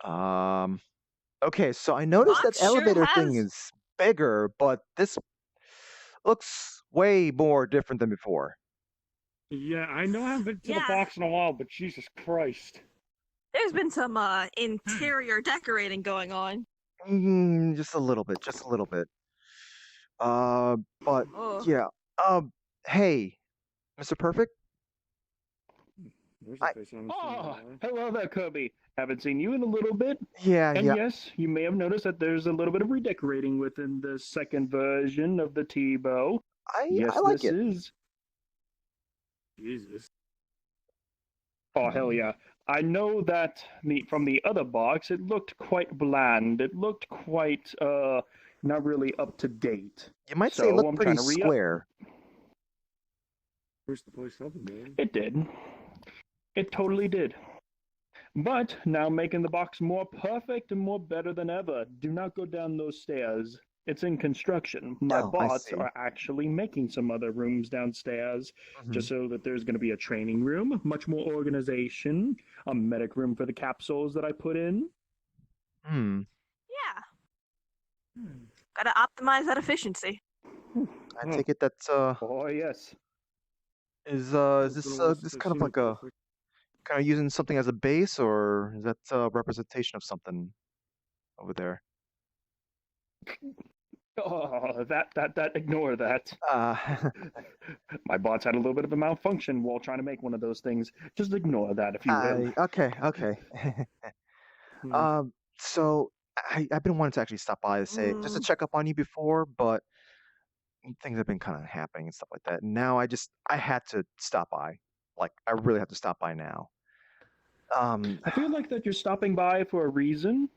Um, okay, so I noticed that Box sure elevator thing has. is bigger, but this looks way more different than before. Yeah, I know I haven't been to the Yeah, box in a while, but Jesus Christ. there's been some interior decorating going on. Just a little bit, just a little bit. Uh, but Oh, yeah. Hey, Mr. Perfect. There's a I face I haven't seen in a Oh, while. hello there, Kirby. Haven't seen you in a little bit. yeah, And yeah. yes, you may have noticed that there's a little bit of redecorating within the second version of the T-bow. I Yes, like this it. is. Jesus. Oh, hell yeah. I know that from the other box, it looked quite bland. It looked quite, not really up to date. You might say it So looked I'm pretty trying to re-up. square. Where's the place up again? It did. It totally did. But now making the box more perfect and more better than ever. Do not go down those stairs. It's in construction. My Oh, I bots see. are actually making some other rooms downstairs Hmm. just so that there's going to be a training room, much more organization, a medic room for the capsules that I put in. Hmm. yeah. Gotta optimize that efficiency. I take it that Oh, yes. is It's been a this while since this I've kind of seen the like a perfect. kind of using something as a base, or is that a representation of something over there? Oh, ignore that. Uh, My bots had a little bit of a malfunction while trying to make one of those things. Just ignore that, if you will. okay, okay. Hmm. So I've been wanting to actually stop by to say just to Mm, check up on you before, but things have been kind of happening and stuff like that. And now I had to stop by. Like I really have to stop by now. Um, I feel like that you're stopping by for a reason.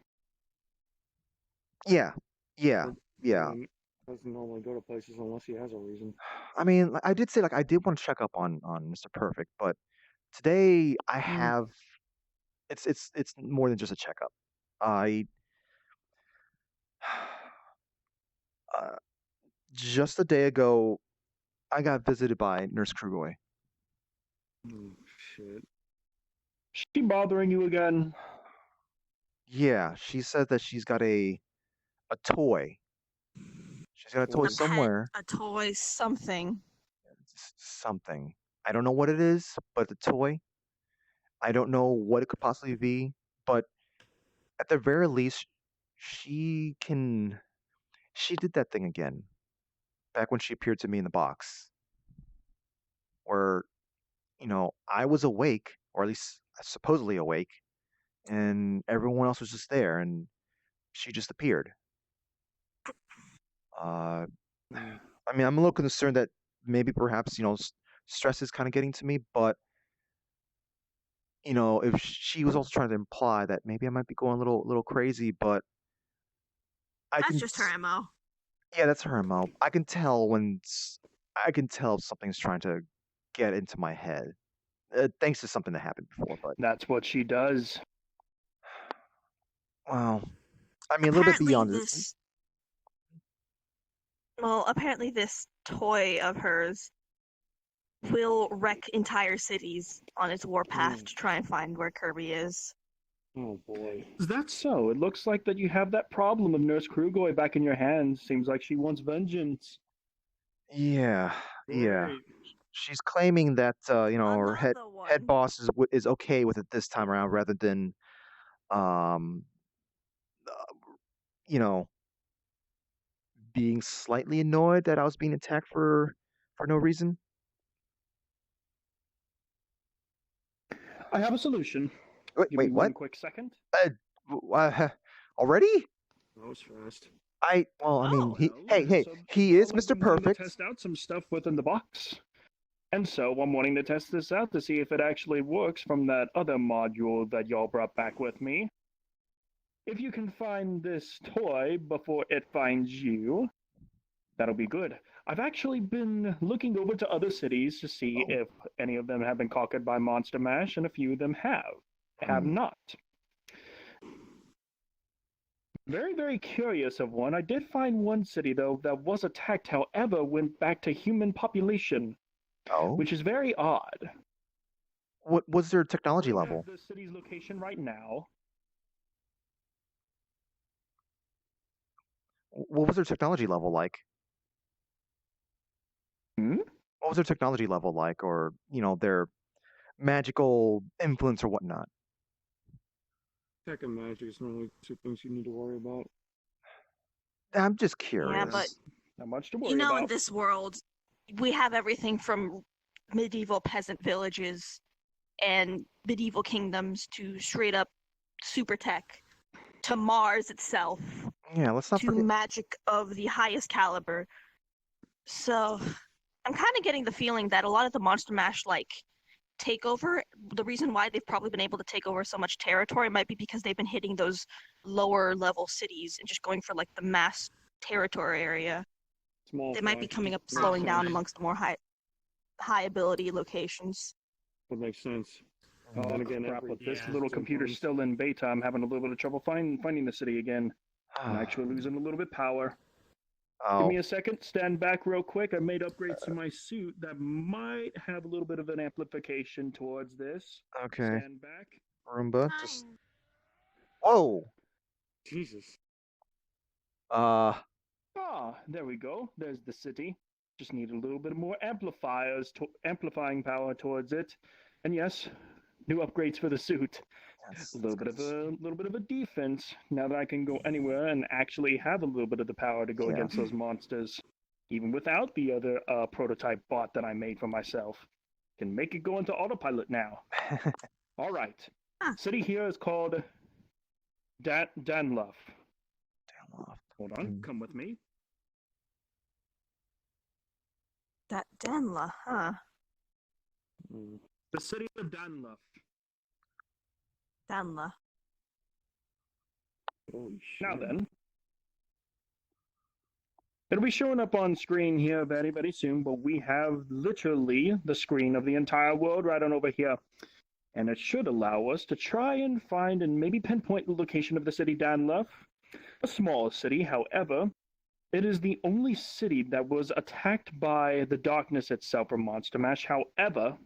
yeah, yeah, But yeah. um, doesn't normally go to places unless he has a reason. I mean, I did say like I did want to check up on Mr. Perfect, but today I Hmm. have it's more than just a checkup. I uh, just a day ago I got visited by Nurse Krugoi. Oh, shit. She bothering you again? Yeah, she said that she's got a toy. She's got a toy a Toy? pet, somewhere. a toy, something. Something. I don't know what it is, but the toy. I don't know what it could possibly be, but at the very least, she can. She did that thing again back when she appeared to me in the box, where I was awake, or at least supposedly awake, and everyone else was just there, and she just appeared. Uh, Hmm. I mean, I'm a little concerned that maybe perhaps stress is kind of getting to me, but if she was also trying to imply that maybe I might be going a little crazy, but I That's can, just her MO. yeah, that's her MO. I can tell if something's trying to get into my head, thanks to something that happened before. But That's what she does. well, I mean, a little bit Apparently beyond this. this, apparently this toy of hers will wreck entire cities on its warpath Hmm. to try and find where Kirby is. Oh boy. Is that so? It looks like that you have that problem of Nurse Krugoi back in your hands. Seems like she wants vengeance. Yeah, yeah. Great. She's claiming that her Another head one. boss is okay with it this time around, rather than um, you know, being slightly annoyed that I was being attacked for no reason. I have a solution. Wait, Give me wait, what? one quick second. Uh, Already? That was fast. Well, I mean, Oh, hey, So he is y'all have Mr. been wanting to Perfect. test out some stuff within the box. And so I'm wanting to test this out to see if it actually works from that other module that y'all brought back with me. If you can find this toy before it finds you, that'll be good. I've actually been looking over to other cities to see Oh, if any of them have been conquered by Monster Mash, and a few of them have hmm. not. Very, very curious of one. I did find one city, though, that was attacked, however, went back to human population, Oh, which is very odd. what was their I technology bring up level? the city's location right now. What was their technology level like? Hmm? What was their technology level like, or their magical influence or whatnot? Tech and magic is normally two things you need to worry about. I'm just Yeah, curious. but Not much to you worry know, in about. this world, we have everything from medieval peasant villages and medieval kingdoms to straight up super tech to Mars itself Yeah, let's not to forget. magic of the highest caliber. So I'm kind of getting the feeling that a lot of the Monster Mash takeover, the reason why they've probably been able to take over so much territory might be because they've been hitting those lower level cities and just going for the mass territory area. Small They might be fry. coming up Makes slowing down sense. amongst the more high ability locations. Would make sense. Oh, Then again, crap, every with this yeah, little still computer's runs. still in beta, I'm having a little bit of trouble finding the city again. I'm actually losing a little bit of power. Give Oh, me a second, stand back real quick. I made upgrades to my suit that might have a little bit of an amplification towards this. okay. Stand back. Roomba, just whoa. Jesus. Uh, Ah, there we go. There's the city. Just need a little bit more amplifying power towards it. And yes, new upgrades for the suit. yes, A little bit of a defense. Now that I can go anywhere and actually have a little bit of the power to go Yeah. against those monsters, even without the other prototype bot that I made for myself. Can make it go into autopilot now. All right. Huh. City here is called Danluff. Damn loft. Hold on, come with me. That Denla, huh? Mm. The city of Danluff. Denla. Holy shit. Now then, it'll be showing up on screen here very, very soon, but we have literally the screen of the entire world right on over here. And it should allow us to try and find and maybe pinpoint the location of the city Danluff. A small city, however, it is the only city that was attacked by the darkness itself from Monster Mash. However,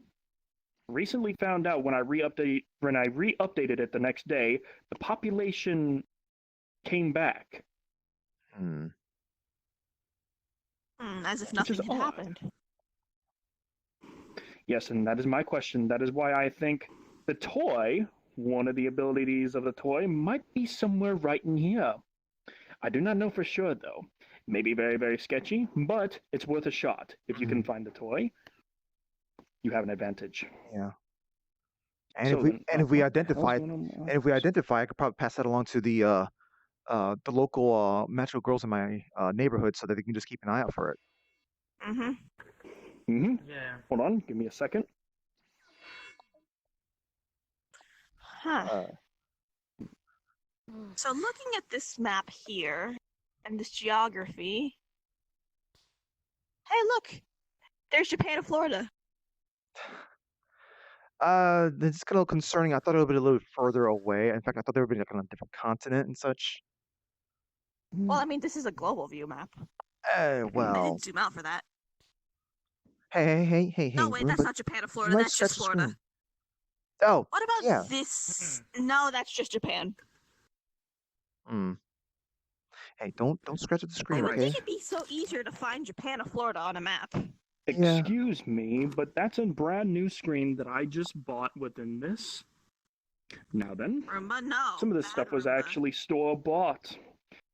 recently found out when I re-updated it the next day, the population came back. As if Which nothing is had odd. happened. Yes, and that is my question. That is why I think the toy, one of the abilities of the toy, might be somewhere right in here. I do not know for sure, though. Maybe very, very sketchy, but it's worth a shot. If you can find the toy, you have an advantage. Yeah. And So if we then, and if we what the hell's identify going on? and if we identify, I could probably pass that along to the local magical girls in my neighborhood so that they can just keep an eye out for it. Mm-hmm. Yeah. Hold on, give me a second. Huh. So looking at this map here and this geography. Hey, look! There's Japan and Florida. This is a little concerning. I thought it would be a little further away. In fact, I thought they would be on a different continent and such. Well, I mean, this is a global view map. I Well, didn't zoom out for that. hey, No, wait, that's Roomba, not Japan and you Florida. might That's scratch just the Florida. screen. Oh, What about yeah. this? No, that's just Japan. Hey, don't scratch at the I screen, would okay? think it'd be so easier to find Japan and Florida on a map. Yeah. Excuse me, but that's a brand new screen that I just bought within this. Now then, Roomba, no. some of this bad stuff was Roomba. actually store-bought.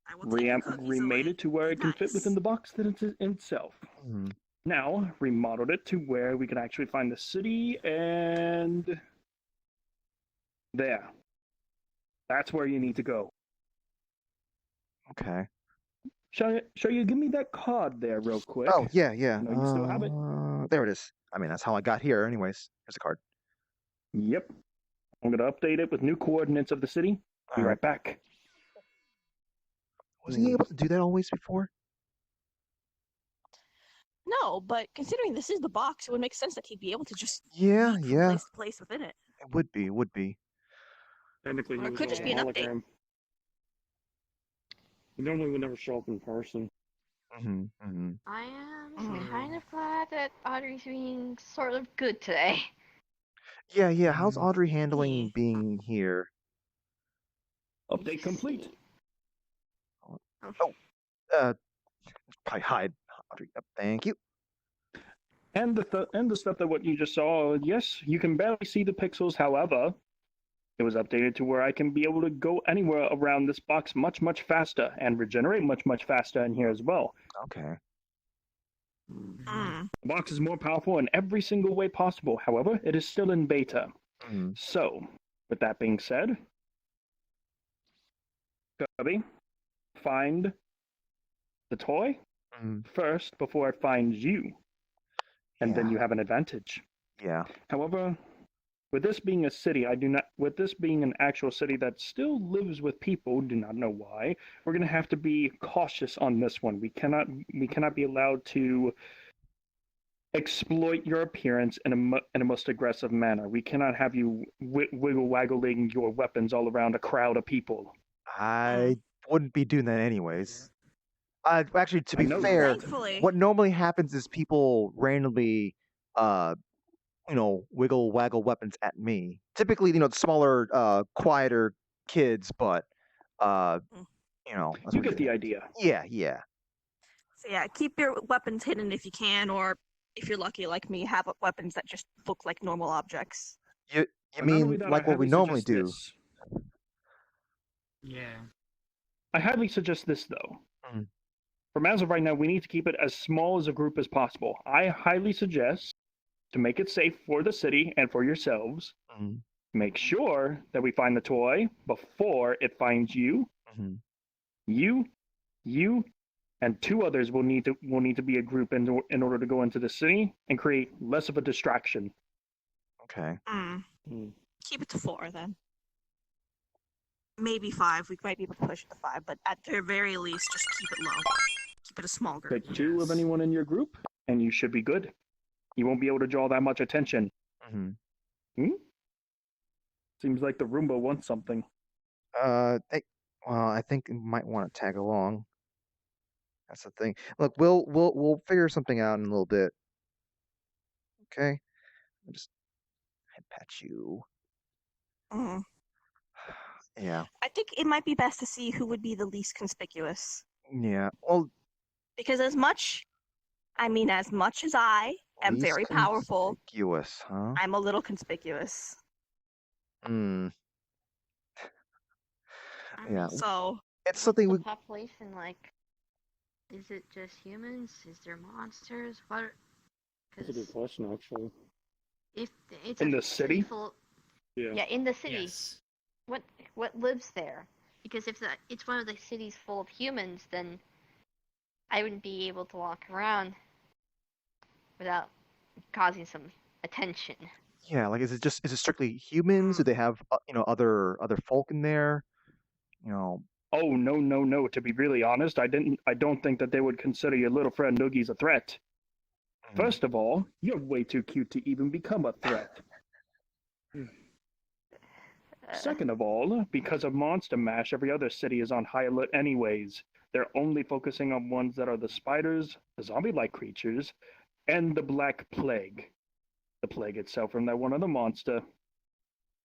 I will take your cookies Remade away. it to where it can fit Nice. within the box that it's in itself. Now, remodeled it to where we can actually find the city, and there. That's where you need to go. Okay. Shall you give me that card there real quick? Oh, yeah. No, you still have it? There it is. I mean, that's how I got here anyways. Here's the card. Yep. I'm going to update it with new coordinates of the city. Be right back. Was he able to do that always before? No, but considering this is the box, it would make sense that he'd be able to just Yeah, leap from yeah. place to place within it. It would be. Technically, Or he it was could just a be an update. hologram. He normally would never show up in person. I am kind of glad that Audrey's being sort of good today. Yeah. How's Audrey handling Yeah. being here? Update complete. Probably hide. Audrey. Thank you. And the stuff that what you just saw, yes, you can barely see the pixels. However, it was updated to where I can be able to go anywhere around this box much, much faster and regenerate much, much faster in here as well. Okay. Mm. The box is more powerful in every single way possible. However, it is still in beta. So, with that being said, Kirby, find the toy first before it finds you. And then you have an advantage. Yeah. However, with this being a city, with this being an actual city that still lives with people, do not know why, we're going to have to be cautious on this one. We cannot be allowed to exploit your appearance in a most aggressive manner. We cannot have you wiggle-waggling your weapons all around a crowd of people. I wouldn't be doing that anyways. Actually, to be fair, Thankfully. what normally happens is people randomly, wiggle waggle weapons at me. Typically, smaller, quieter kids, but that's You what get the idea. Yeah. So yeah, keep your weapons hidden if you can, or if you're lucky like me, have weapons that just look like normal objects. You But not only mean that, like I what we highly normally suggest do? this. Yeah. I highly suggest this though. Mm. From as of right now, we need to keep it as small as a group as possible. I highly suggest, to make it safe for the city and for yourselves, make sure that we find the toy before it finds you. You, and two others will need to be a group in order to go into the city and create less of a distraction. Okay. Keep it to 4 then. Maybe 5. We might be able to push it to 5, but at the very least, just keep it low. Keep it a small group. Pick 2 of anyone in your group, and you should be good. You won't be able to draw that much attention. Seems like the Roomba wants something. I think you might want to tag along. That's the thing. Look, we'll figure something out in a little bit. Okay. I'll just pat you. Yeah. I think it might be best to see who would be the least conspicuous. Yeah. Well, because as much as I am very powerful, conspicuous, huh? I'm a little conspicuous. Yeah. So it's something the population like. Is it just humans? Is there monsters? What? That's a good question, actually. If it's in the city, yeah, in the city. Yes. What lives there? Because if it's one of the cities full of humans, then I wouldn't be able to walk around without causing some attention. Yeah, like is it strictly humans? Do they have other folk in there? Oh no! To be really honest, I don't think that they would consider your little friend Noogie's a threat. First of all, you're way too cute to even become a threat. Second of all, because of Monster Mash, every other city is on high alert anyways. They're only focusing on ones that are the spiders, the zombie-like creatures, and the Black Plague. The plague itself from that one other monster.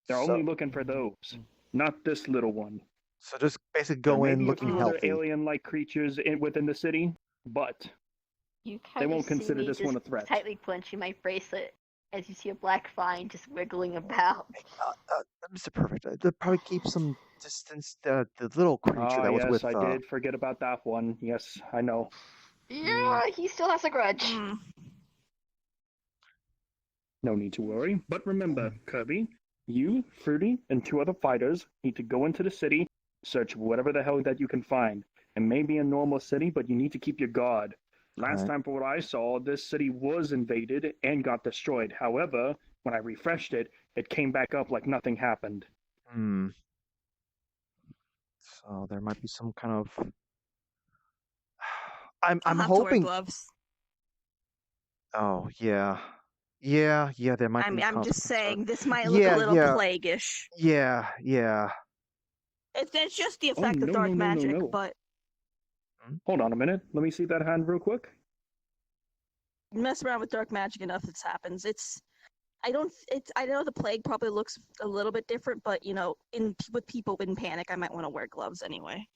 They're only looking for those, not this little one. So just basically go in looking healthy. There may be alien-like creatures within the city, but they won't consider this one a threat. Tightly clenching my bracelet as you see a black vine just wiggling about. Mr. Perfect, they'll probably keep some distance. The little creature that was with. Yes, I did forget about that one. Yes, I know. Yeah, he still has a grudge. No need to worry. But remember, Kirby, you, Fruity, and 2 other fighters need to go into the city, search whatever the hell that you can find. It may be a normal city, but you need to keep your guard. Last time, for what I saw, this city was invaded and got destroyed. However, when I refreshed it, it came back up like nothing happened. So there might be some kind of. I'm I'll have hoping. to wear gloves. Oh yeah. There might be. I'm just saying this might look a little plague-ish. Yeah. It's just the effect of dark magic, but. Hold on a minute. Let me see that hand real quick. Mess around with dark magic enough, this happens. I know the plague probably looks a little bit different, but with people in panic, I might want to wear gloves anyway.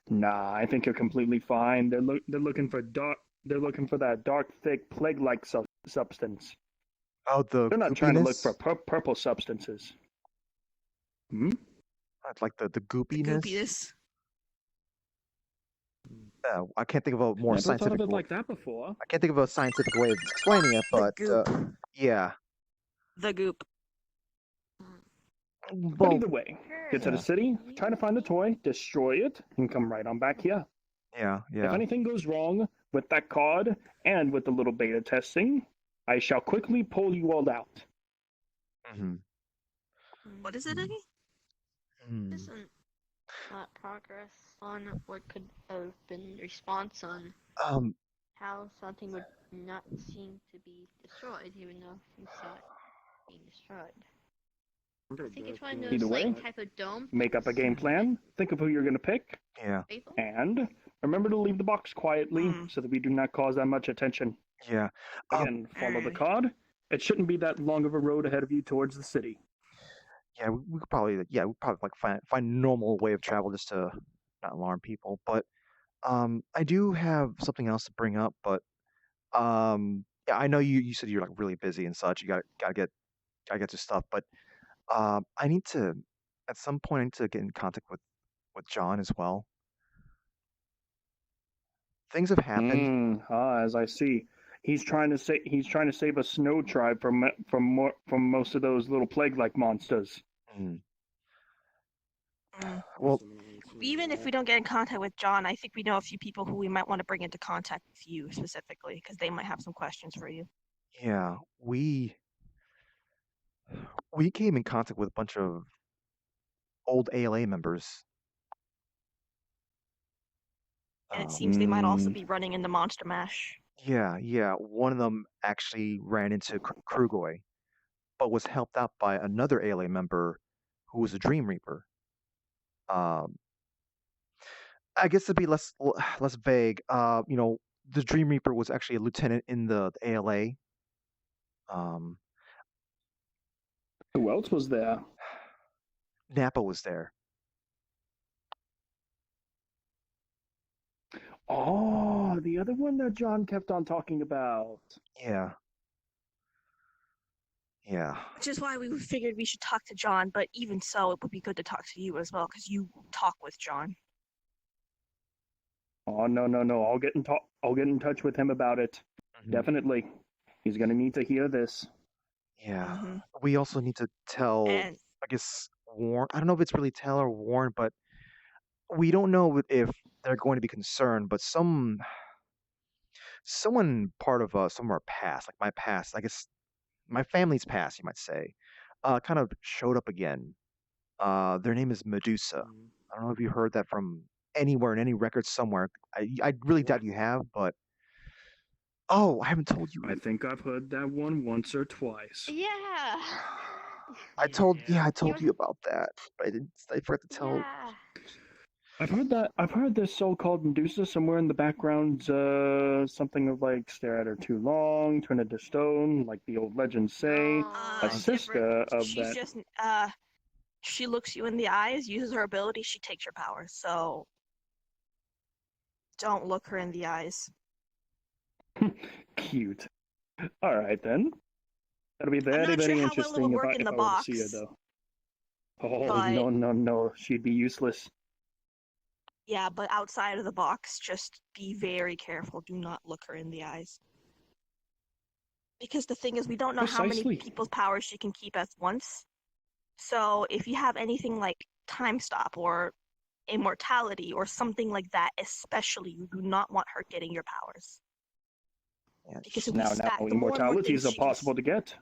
Nah, I think you're completely fine. They're looking for that dark, thick, plague-like substance. Oh, the They're not trying to look for goopiness? purple substances. Hmm? Like the The goopiness? goopiness. I can't think of a more Never thought of scientific it like that before. I can't think of a scientific way of explaining it, but goop. yeah. The goop. But Well, either way, get to the Yeah. city, try to find the toy, destroy it, and come right on back here. yeah, If yeah. anything goes wrong with that card and with the little beta testing, I shall quickly pull you all out. hmm What is it again? Hmm. Isn't that progress on what could have been response on Um, how something would not seem to be destroyed, even though you saw it being destroyed? I think it's one of those Either way, like type of dome. Make up a game plan, think of who you're going to pick, yeah, Faithful? and remember to leave the box quietly so that we do not cause that much attention. yeah. Again, follow the alright. card. It shouldn't be that long of a road ahead of you towards the city. Yeah, we could probably like find a normal way of travel just to not alarm people. But I do have something else to bring up, but yeah, I know you said you're like really busy and such. You gotta get your stuff, but I need to at some point I need to get in contact with John as well. Things have happened. As I see, he's trying to save a snow tribe from most of those little plague-like monsters. Mm. Mm. Well, Even if we don't get in contact with John, I think we know a few people who we might want to bring into contact with you specifically, because they might have some questions for you. yeah, we came in contact with a bunch of old ALA members. And it Um, seems they might also be running into Monster Mash. yeah. One of them actually ran into Krugoi, but was helped out by another ALA member who was a Dream Reaper. Um, I guess to be less vague, the Dream Reaper was actually a lieutenant in the ALA. Um, Who else was there? Nappa was there. Oh, the other one that John kept on talking about. Yeah. Yeah. Which is why we figured we should talk to John, but even so, it would be good to talk to you as well, because you talk with John. Oh no. I'll get in touch with him about it. Mhm. Definitely. He's gonna need to hear this. Yeah. Mhm. We also need to tell, And I guess, warn. I don't know if it's really tell or warn, but we don't know if they're going to be concerned. But someone part of some of our past, like my past, I guess my family's past, you might say, kind of showed up again. Their name is Medusa. I don't know if you heard that from anywhere in any records somewhere. I really doubt you have, but oh, I haven't told you. I think I've heard that one once or twice. Yeah. I told You- you about that, but I forgot to tell. Yeah. I've heard this so-called Medusa somewhere in the background. Something of like stare at her too long, turn into stone, like the old legends say. A sister of she's that. just she looks you in the eyes, uses her ability, she takes your power. So don't look her in the eyes. Cute. All right then. That'll be not very, sure very how well it would interesting work in if the I were to see her box, though. Oh but- no, she'd be useless. Yeah, but outside of the box, just be very careful. Do not look her in the eyes. Because the thing is, we don't know how Precisely. many people's powers she can keep at once. So if you have anything like time stop or immortality or something like that, especially, you do not want her getting your powers. Yeah, Because if we Now, stack, the more and more immortalities things are she can possible to get.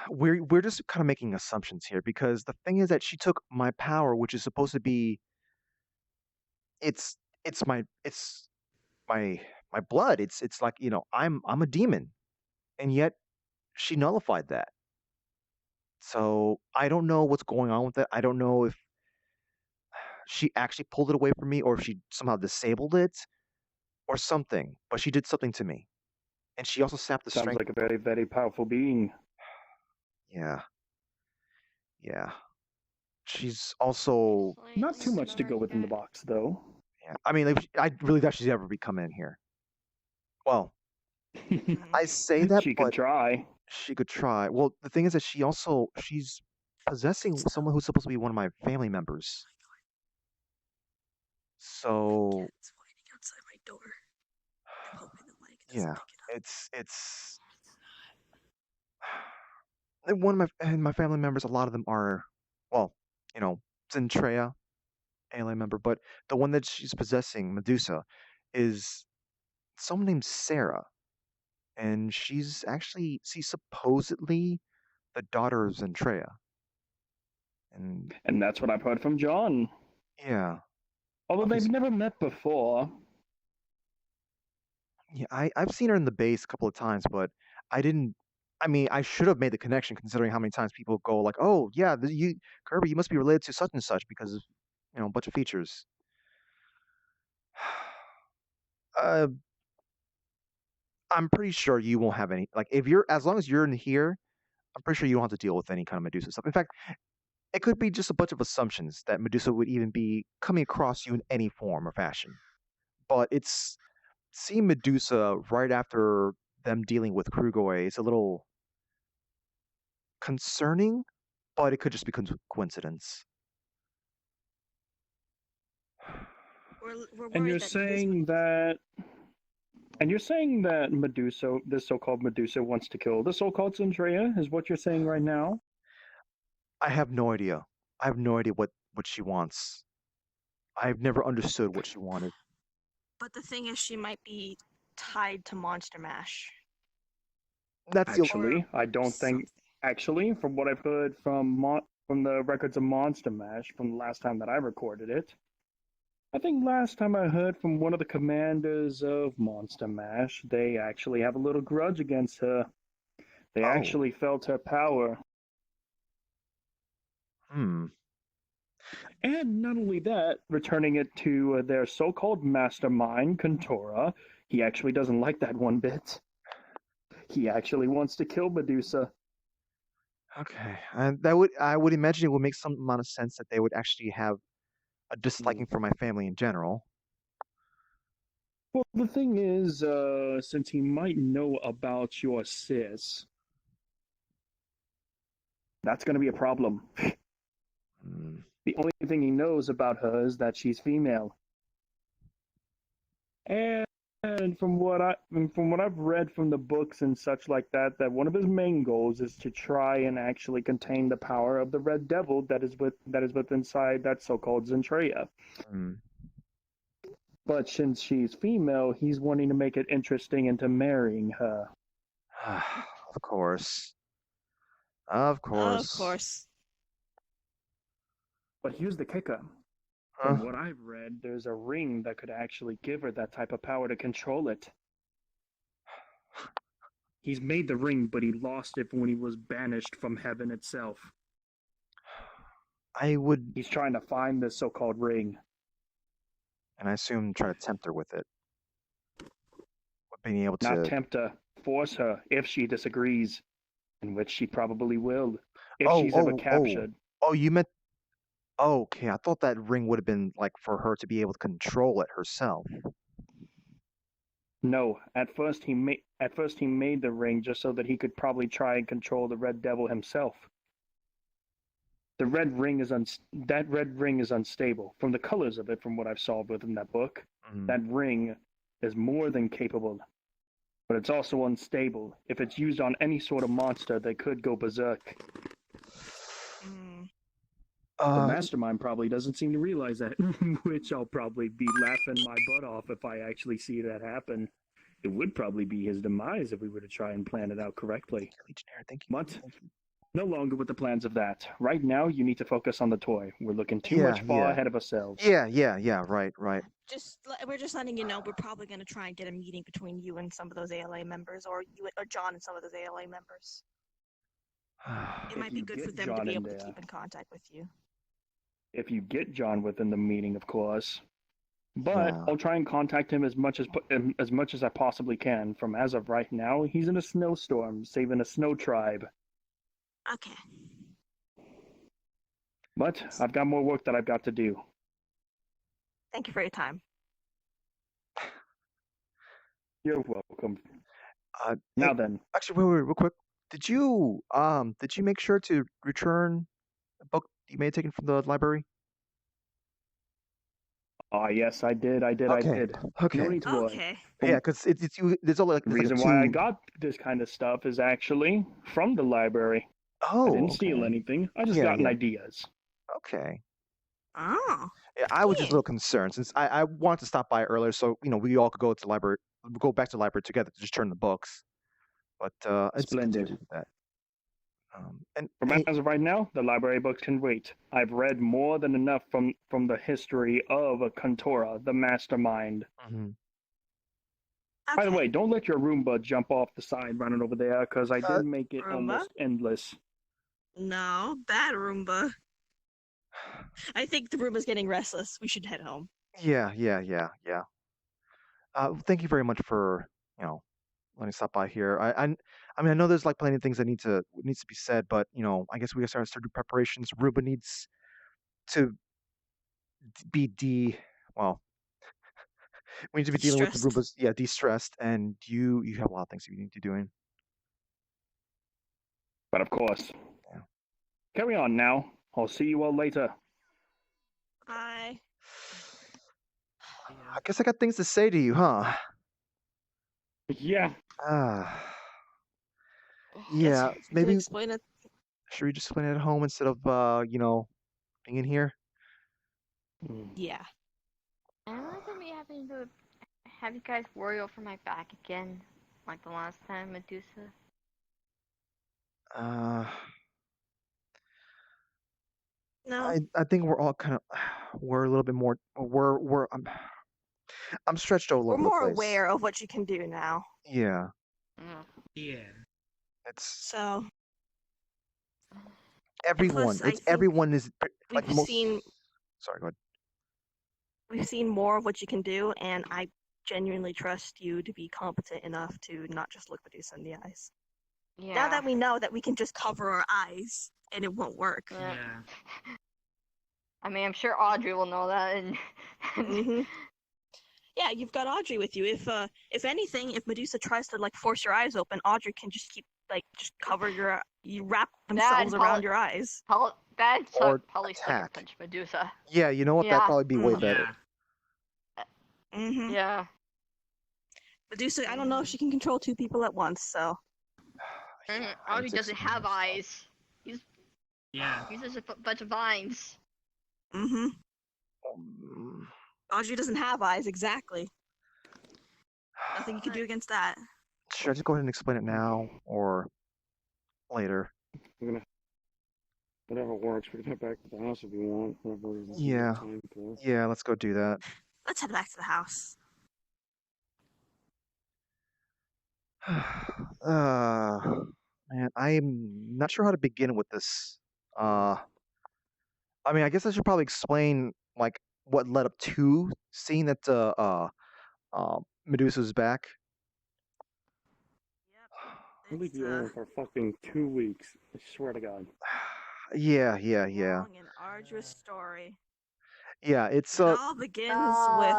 we're just kind of making assumptions here because the thing is that she took my power, which is supposed to be it's my my blood. It's like I'm a demon, and yet she nullified that. So I don't know what's going on with it. I don't know if she actually pulled it away from me or if she somehow disabled it or something. But she did something to me, and she also sapped the Sounds strength. like a very, very powerful being. Yeah. she's also Not too much to go within the box, though. yeah. I mean, like, I really doubt she's ever be coming in here. Well, I say that, She could but try. she could try. Well, the thing is that she's possessing someone who's supposed to be one of my family members. So It's waiting outside my door. I'm hoping the mic doesn't yeah, pick it up. it's and one of my family members. A lot of them are, well, Zentrea, alien member, but the one that she's possessing, Medusa, is someone named Sarah, and she's supposedly the daughter of Zentrea. And that's what I've heard from John. Yeah, Although okay, they've never met before. yeah, I've seen her in the base a couple of times, but I didn't. I mean, I should have made the connection considering how many times people go like, "Oh, yeah, Kirby, you must be related to such and such because of a bunch of features." Uh, I'm pretty sure you won't have any. Like, as long as you're in here, I'm pretty sure you don't have to deal with any kind of Medusa stuff. In fact, it could be just a bunch of assumptions that Medusa would even be coming across you in any form or fashion. But it's seeing Medusa right after them dealing with Krugoi is a little concerning, but it could just be coincidence. We're And worried you're that saying that. And you're saying that Medusa, this so-called Medusa, wants to kill the so-called Zendrea, is what you're saying right now? I have no idea. I have no idea what she wants. I've never understood what she wanted. But the thing is, she might be tied to Monster Mash. That's Actually, I don't think. Actually, from what I've heard from the records of Monster Mash from the last time that I recorded it, I think last time I heard from one of the commanders of Monster Mash, they actually have a little grudge against her. They actually felt her power. And not only that, returning it to their so-called mastermind, Kontora, he actually doesn't like that one bit. He actually wants to kill Medusa. Okay, and I would imagine it would make some amount of sense that they would actually have a disliking for my family in general. Well, the thing is, since he might know about your sis, that's going to be a problem. The only thing he knows about her is that she's female. And from what I've read from the books and such like that, that one of his main goals is to try and actually contain the power of the Red Devil that is within inside that so-called Zentrea. But since she's female, he's wanting to make it interesting into marrying her. Of course. Of course. Of course. But here's the kicker. From what I've read, there's a ring that could actually give her that type of power to control it. He's made the ring, but he lost it when he was banished from heaven itself. He's trying to find this so-called ring. And I assume try to tempt her with it. With being able to... Not tempt her, force her, if she disagrees. In which she probably will. If she's ever captured. Oh, you meant... Oh, okay, I thought that ring would have been, like, for her to be able to control it herself. No, at first he made the ring just so that he could probably try and control the Red Devil himself. The red ring is that red ring is unstable. From the colors of it, from what I've saw within that book, that ring is more than capable. But it's also unstable. If it's used on any sort of monster, they could go berserk. The mastermind probably doesn't seem to realize that, which I'll probably be laughing my butt off if I actually see that happen. It would probably be his demise if we were to try and plan it out correctly. Thank you. But no longer with the plans of that. Right now, you need to focus on the toy. We're looking too much far ahead of ourselves. Yeah, right. We're just letting you know we're probably going to try and get a meeting between you and some of those ALA members, or John and some of those ALA members. It might be good for them to be able to keep in contact with you. If you get John within the meeting, of course. But I'll try and contact him as much as I possibly can. From as of right now, he's in a snowstorm, saving a snow tribe. Okay. But I've got more work that I've got to do. Thank you for your time. You're welcome. Hey, Now then, actually, wait, real quick. Did you make sure to return a book you may have taken from the library? yes, I did. Okay. Okay. No need to worry. Okay. Yeah, because it's you. There's only like The there's like reason two. why I got this kind of stuff is actually from the library. Oh, I didn't steal okay. anything. I just Yeah, gotten yeah. ideas. Okay. Oh. Yeah, I was just a Yeah. little concerned since I wanted to stop by earlier, so we all could go to the library, go back to the library together to just turn the books. But it's good to Splendid. do that. And From hey, as of right now, the library books can wait. I've read more than enough from the history of Contora, the mastermind. mhm. By the Okay. way, don't let your Roomba jump off the side running over there, because I did make it Roomba? almost endless. No, bad Roomba. I think the Roomba's getting restless. We should head home. Yeah. Thank you very much for letting me stop by here. I mean I know there's like plenty of things that needs to be said, but I guess we gotta start doing preparations. Ruba needs to be well. We need to be dealing with the De-stressed. Rubas, de-stressed, and you have a lot of things you need to be doing. But of course. Yeah. Carry on now. I'll see you all later. Bye. I guess I got things to say to you, huh? Yeah. Yeah, Guess we maybe can explain it. should we just explain it at home instead of being in here? Yeah. I'm not gonna be having to have you guys worry over my back again, like the last time, Medusa. No. I think we're all kind of we're a little bit more we're I'm stretched all We're over the more place. aware of what you can do now. Yeah, Yeah. it's So everyone. plus, I It's think everyone is like we've most. seen Sorry, go ahead. we've seen more of what you can do, and I genuinely trust you to be competent enough to not just look Medusa in the eyes. Yeah. Now that we know that we can just cover our eyes and it won't work. Yeah. Yeah. I mean, I'm sure Audrey will know that. And hmm Yeah, you've got Audrey with you. If anything, if Medusa tries to like force your eyes open, Audrey can just keep just cover you wrap themselves around your eyes. That'd Or probably sucker attack. punch Medusa. Yeah, you know what? Yeah. That'd probably be way better. Yeah. hmm Yeah. Medusa, I don't know if she can control two people at once, so. Yeah, Audrey it's doesn't have eyes. Yeah. He's just a bunch of vines. hmm Um, Audrey doesn't have eyes, exactly. Nothing you can do against that. Should I just go ahead and explain it now or later? Whatever works. We can head back to the house if you want. Whatever you Yeah. have time for. Yeah, let's go do that. Let's head back to the house. Man, I'm not sure how to begin with this. I mean, I guess I should probably explain like what led up to seeing that Medusa's back. I'll leave It's you alone for fucking 2 weeks. I swear to God. Yeah. long and arduous story. Yeah, it's It all begins with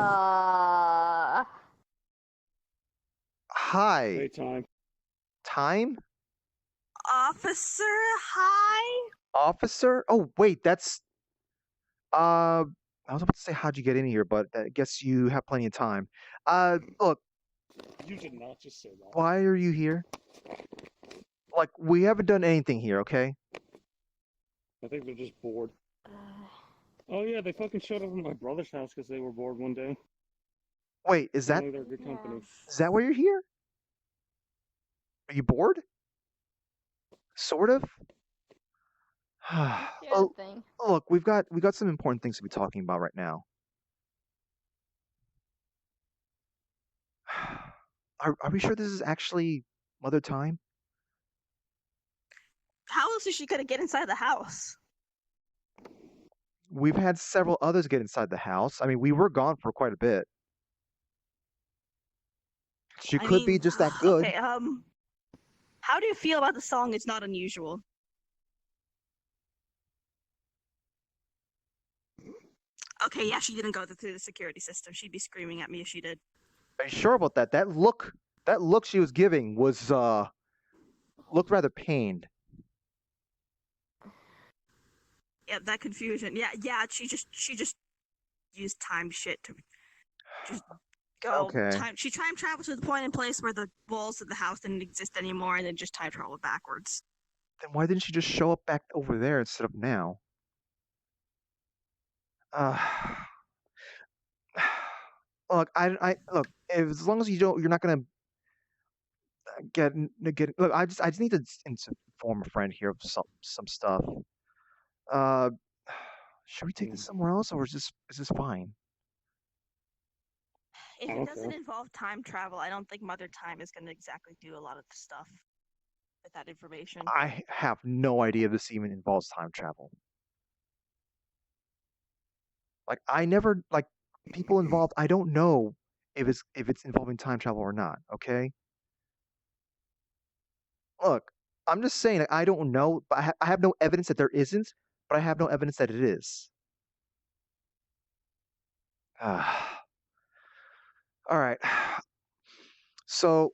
hi. Hey, time. Time? Officer. Hi. Officer? Oh, wait, that's I was about to say how'd you get in here, but I guess you have plenty of time. Look, You did not just say that. why are you here? Like, we haven't done anything here, okay? I think they're just bored. Oh yeah, they fucking showed up at my brother's house because they were bored one day. Wait, is that Apparently they're good company. why you're here? Are you bored? Sort of? yeah, Oh, thing. look, we got some important things to be talking about right now. Are we sure this is actually Mother Time? How else is she gonna get inside the house? We've had several others get inside the house. I mean, we were gone for quite a bit. She I could be mean, just that good. Okay. How do you feel about the song? It's not unusual. Okay, yeah, she didn't go through the security system. She'd be screaming at me if she did. Are you sure about that? That look she was giving was looked rather pained. Yeah, that confusion. Yeah. She just used time shit to just go Okay. time. She time traveled to the point in place where the walls of the house didn't exist anymore, and then just time traveled backwards. Then why didn't she just show up back over there instead of now? Uh, look, I look. As long as you're not gonna get Look, I just need to inform a friend here of some stuff. Uh, should we take this somewhere else, or is this fine? If I it don't doesn't care. involve time travel, I don't think Mother Time is going to exactly do a lot of the stuff with that information. I have no idea if this even involves time travel. Like, I never like people involved. I don't know if it's involving time travel or not. Okay. Look, I'm just saying. Like, I don't know, but I have no evidence that there isn't, but I have no evidence that it is. All right. So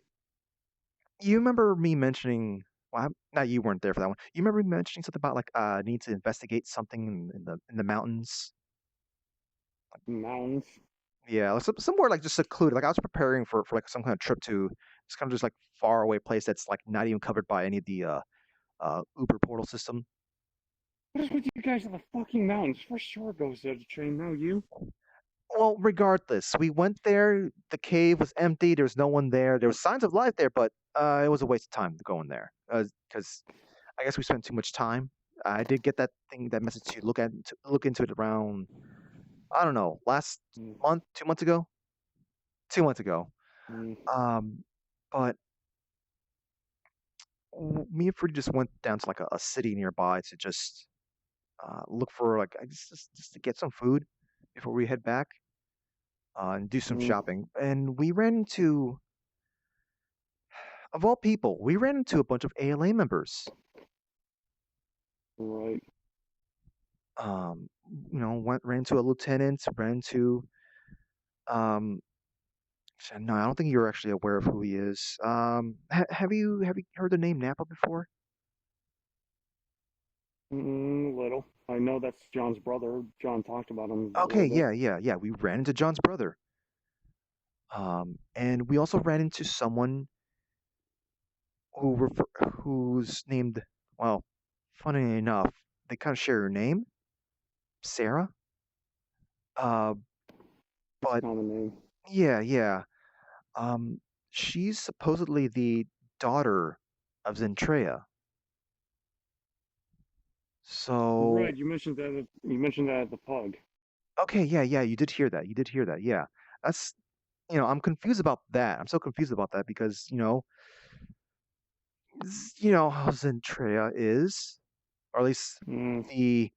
you remember me mentioning? Well, not you weren't there for that one. You remember me mentioning something about like need to investigate something in the mountains? Mountains. Yeah, like somewhere like just secluded. Like I was preparing for like some kind of trip to this kind of just like far away place that's like not even covered by any of the Uber portal system. What is with you guys in the fucking mountains? For sure goes there to train, now you. Well, regardless, we went there. The cave was empty. There was no one there. There was signs of life there, but it was a waste of time to go in there because I guess we spent too much time. I did get that message to look into it around I don't know last month, 2 months ago, 2 months ago. Mm. But me and Fruity just went down to like a city nearby to just look for like just to get some food before we head back and do some Mm. shopping. And we ran into, of all people, we ran into a bunch of ALA members. Right. Um, ran into a lieutenant, ran into um. No, I don't think you're actually aware of who he is. Have you heard the name Napa before? Little. I know that's John's brother. John talked about him a Okay, little bit. yeah. We ran into John's brother. And we also ran into someone who's named, well, funny enough, they kind of share your name, Sarah. Uh, but Common name. yeah. Um, she's supposedly the daughter of Zentrea. So, Right. You mentioned that. You mentioned that at the pug. okay, yeah, you did hear that. You did hear that. Yeah. That's, I'm confused about that. I'm so confused about that because, you know how Zentrea is, or at least Mm. the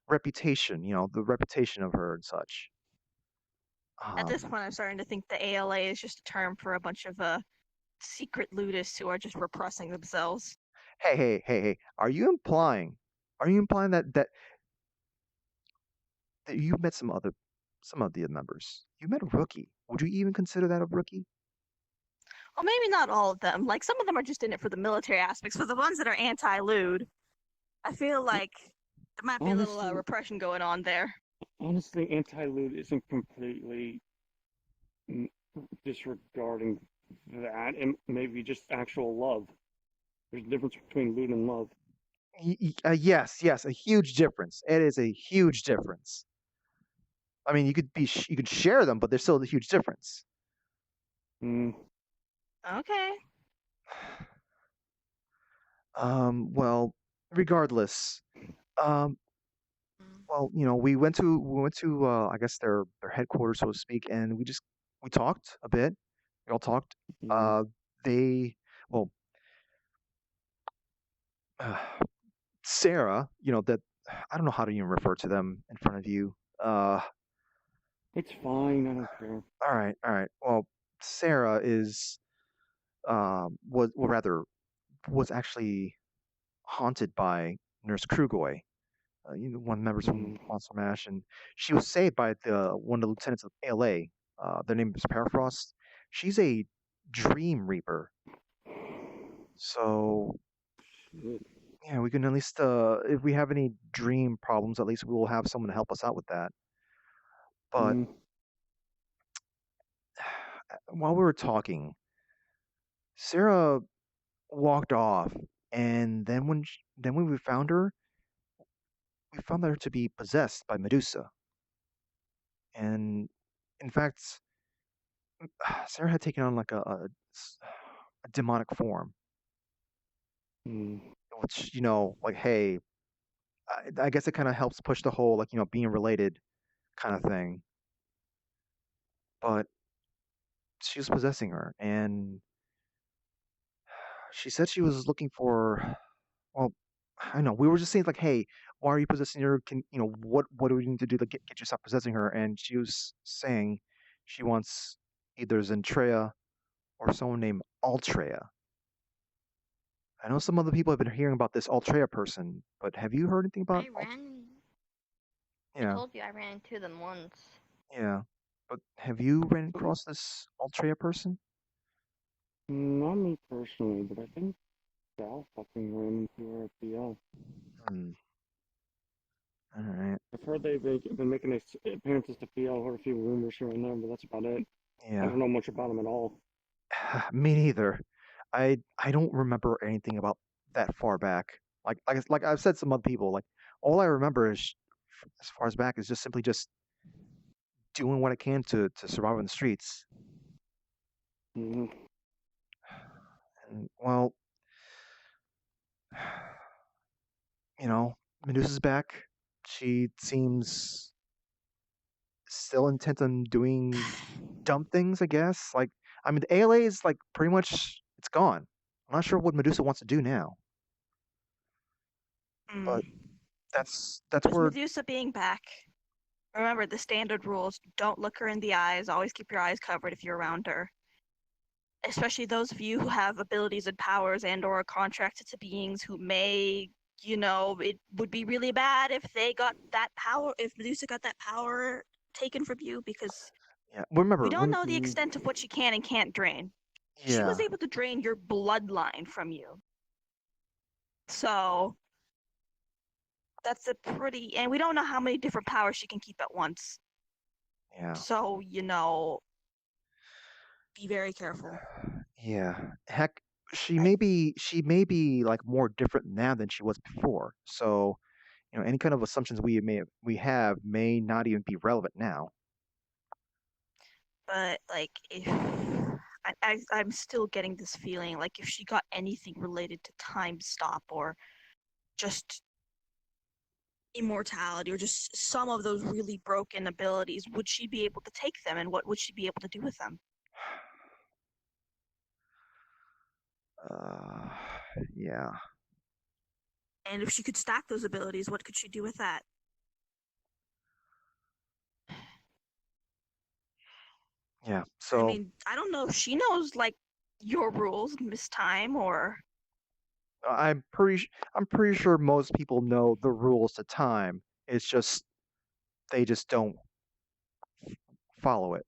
reputation, the reputation of her and such. At this Um, point, I'm starting to think the ALA is just a term for a bunch of secret ludists who are just repressing themselves. hey, are you implying that you met some of the members? You met a rookie. Would you even consider that a rookie? Well, maybe not all of them. Like, some of them are just in it for the military aspects. For the ones that are anti-lewd, I feel like there might be a little Honestly, repression going on there. honestly, anti-loot isn't completely disregarding that, and maybe just actual love. There's a difference between loot and love. Yes, a huge difference. It is a huge difference. I mean, you could share them, but there's still a huge difference. Mm. Okay. Well, regardless, um, well, we went to I guess their headquarters, so to speak, and we talked a bit. We all talked. Mm. Uh, they, well, uh, Sarah, that I don't know how to even refer to them in front of you. It's fine. I don't care. All right. Well, Sarah is was rather was actually haunted by Nurse Krugoi. one of the members from Mm. Monster Mash, and she was saved by the one of the lieutenants of ALA. Their name is Parafrost. She's a Dream Reaper, so Shit. yeah, we can at least if we have any dream problems, at least we will have someone to help us out with that. But Mm. while we were talking, Sarah walked off, and then when we found her, we found her to be possessed by Medusa. And in fact, Sarah had taken on like a demonic form, Mm. which like, hey, I guess it kind of helps push the whole like being related kind of thing. But she was possessing her, and she said she was looking for. Well, I know we were just saying like, hey, why are you possessing her? Can what do we need to do to get you stop possessing her? And she was saying she wants either Zentrea or someone named Altrea. I know some other people have been hearing about this Altrea person, but have you heard anything about? I Yeah, told you I ran into them once. yeah. But have you ran across this Altrea person? Not me personally, but I think Val fucking ran into her at PL. Hmm. All right. I've heard they've been making appearances to PL. Heard a few rumors here and there, but that's about it. I Yeah. don't know much about them at all. Me neither. I don't remember anything about that far back. Like I've said some other people, like all I remember is as far as back is just simply just doing what I can to survive on the streets. Mm-hmm. And well, Medusa's back. She seems still intent on doing dumb things, I guess. Like I mean, the ALA is like pretty much it's gone. I'm not sure what Medusa wants to do now, Mm. but that's With where Medusa being back, remember the standard rules: don't look her in the eyes. Always keep your eyes covered if you're around her. Especially those of you who have abilities and powers and/or are contracted to beings who may, it would be really bad if they got that power. If Medusa got that power taken from you, because yeah. we Remember, don't know the extent of what she can and can't drain. She was yeah. able to drain your bloodline from you. So that's a pretty, and we don't know how many different powers she can keep at once. Yeah. So, be very careful. Yeah. Heck, she may be like more different now than she was before. So, any kind of assumptions we have may not even be relevant now. But like, if I'm still getting this feeling like if she got anything related to time stop or just immortality or just some of those really broken abilities, would she be able to take them, and what would she be able to do with them? Uh, yeah. And if she could stack those abilities, what could she do with that? Yeah. I So, mean, I don't know if she knows like your rules, Miss Time, or I'm pretty sure most people know the rules to time. It's just they just don't follow it.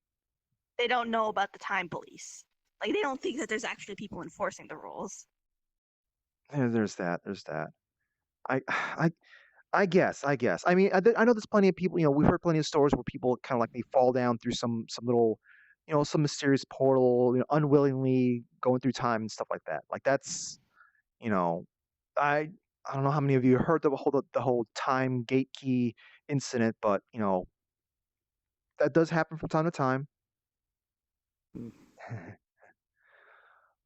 they don't know about the time police. Like, they don't think that there's actually people enforcing the rules. There's that. There's that. I I I guess. I mean, I know there's plenty of people. We've heard plenty of stories where people kind of like they fall down through some little, some mysterious portal, unwillingly going through time and stuff like that. Like that's, you know, I I don't know how many of you heard the whole time gate key incident, but that does happen from time to time. Mm.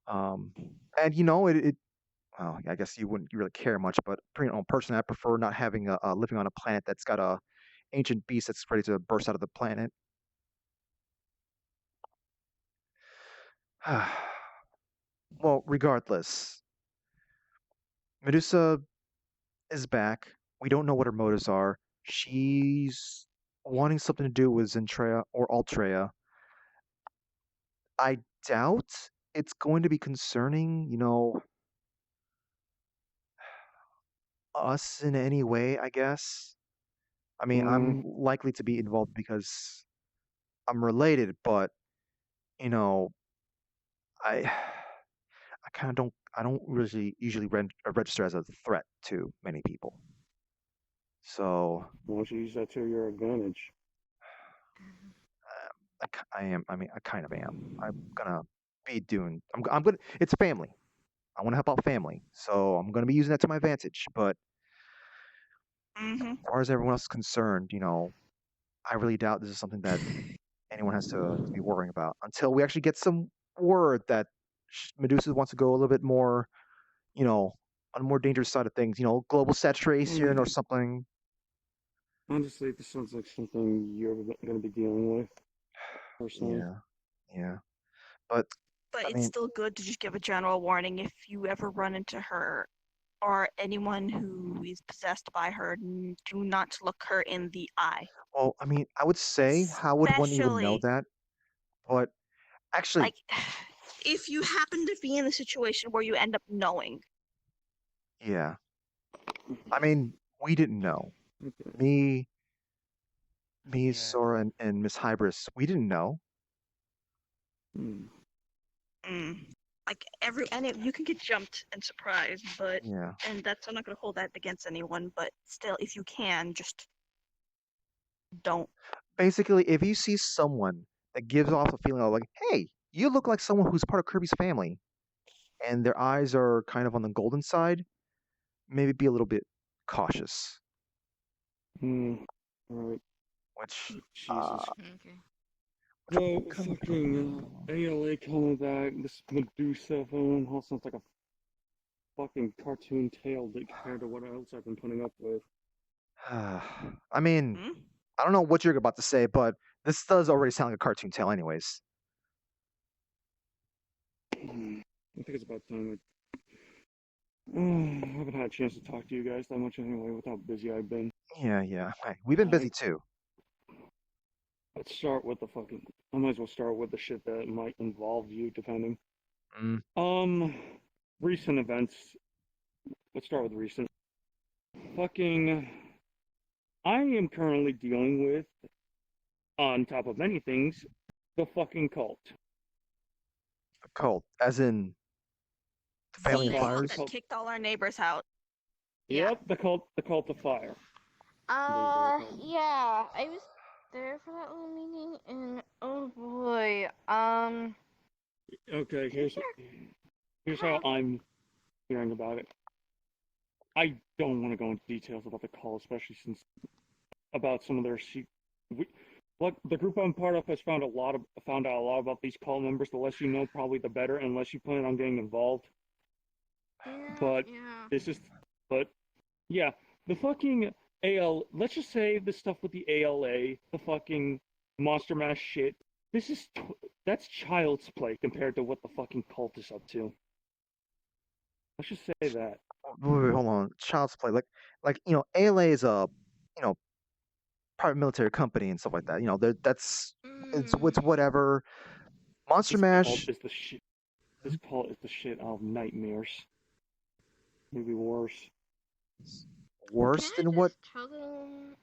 um, and it. Well, I guess you wouldn't really care much, but personally, I prefer not having living on a planet that's got a ancient beast that's ready to burst out of the planet. Well, regardless, Medusa is back. We don't know what her motives are. She's wanting something to do with Zentrea or Altrea. I doubt it's going to be concerning, us in any way, I guess. I mean, Mm, I'm likely to be involved because I'm related, but you know, I kind of don't. I don't really usually register as a threat to many people. So why don't you use that to your advantage? I am. I mean, I kind of am. I'm gonna be doing. I'm gonna. It's family. I want to help out family, so I'm gonna be using that to my advantage. But Mm-hmm. as far as everyone else is concerned, I really doubt this is something that anyone has to be worrying about until we actually get some word that Medusa wants to go a little bit more, on the more dangerous side of things. Global saturation or Mm, something. honestly, this sounds like something you're going to be dealing with personally. Yeah, yeah. But But I it's mean, still good to just give a general warning if you ever run into her or anyone who is possessed by her, do not look her in the eye. well, I mean, I would say how would one even know Especially, that? But actually, like, if you happen to be in a situation where you end up knowing. yeah. I mean, we didn't know. Okay. Me, Yeah. Sora, and Miss Hybris, we didn't know. Hmm. Mm, like you can get jumped and surprised, but Yeah. and that's I'm not gonna hold that against anyone, but still, if you can, just don't. Basically, if you see someone that gives off a feeling of like, hey, you look like someone who's part of Kirby's family, and their eyes are kind of on the golden side, maybe be a little bit cautious. Hmm. All right. Which, Jesus. Okay. So, kind of, fucking ALA coming back, this Medusa phone all sounds like a fucking cartoon tale compared to what else I've been putting up with. I mean, Hmm? I don't know what you're about to say, but this does already sound like a cartoon tale, anyways. I think it's about time I haven't had a chance to talk to you guys that much anyway with how busy I've been. Yeah, yeah. Hey, we've been busy I, too. let's start with the fucking. I might as well start with the shit that might involve you, depending. Mm, Um, recent events. Let's start with recent. Fucking. I am currently dealing with, on top of many things, the fucking cult. a cult, as in the The Family The of cult. cult The Fires. that cult. kicked all our neighbors out. Yeah. Yep, the cult. The cult of fire. I believe they call it. Yeah. I was there for that little meeting, and oh boy. Okay, These here's are how I'm hearing about it. I don't want to go into details about the call, especially since about some of their what the group I'm part of has found out a lot about these call members. The less you know, probably the better, unless you plan on getting involved. But Yeah. this is, but yeah, the fucking AL. Let's just say the stuff with the ALA, the fucking monster mash shit. This is that's child's play compared to what the fucking cult is up to. Let's just say that. Wait, hold on. Child's Play, like ALA is a you know private military company and stuff like that. That's it's whatever. Monster This cult Mash, is the shit. This cult is the shit out of nightmares. Maybe worse. Can worse I than what? just tell them?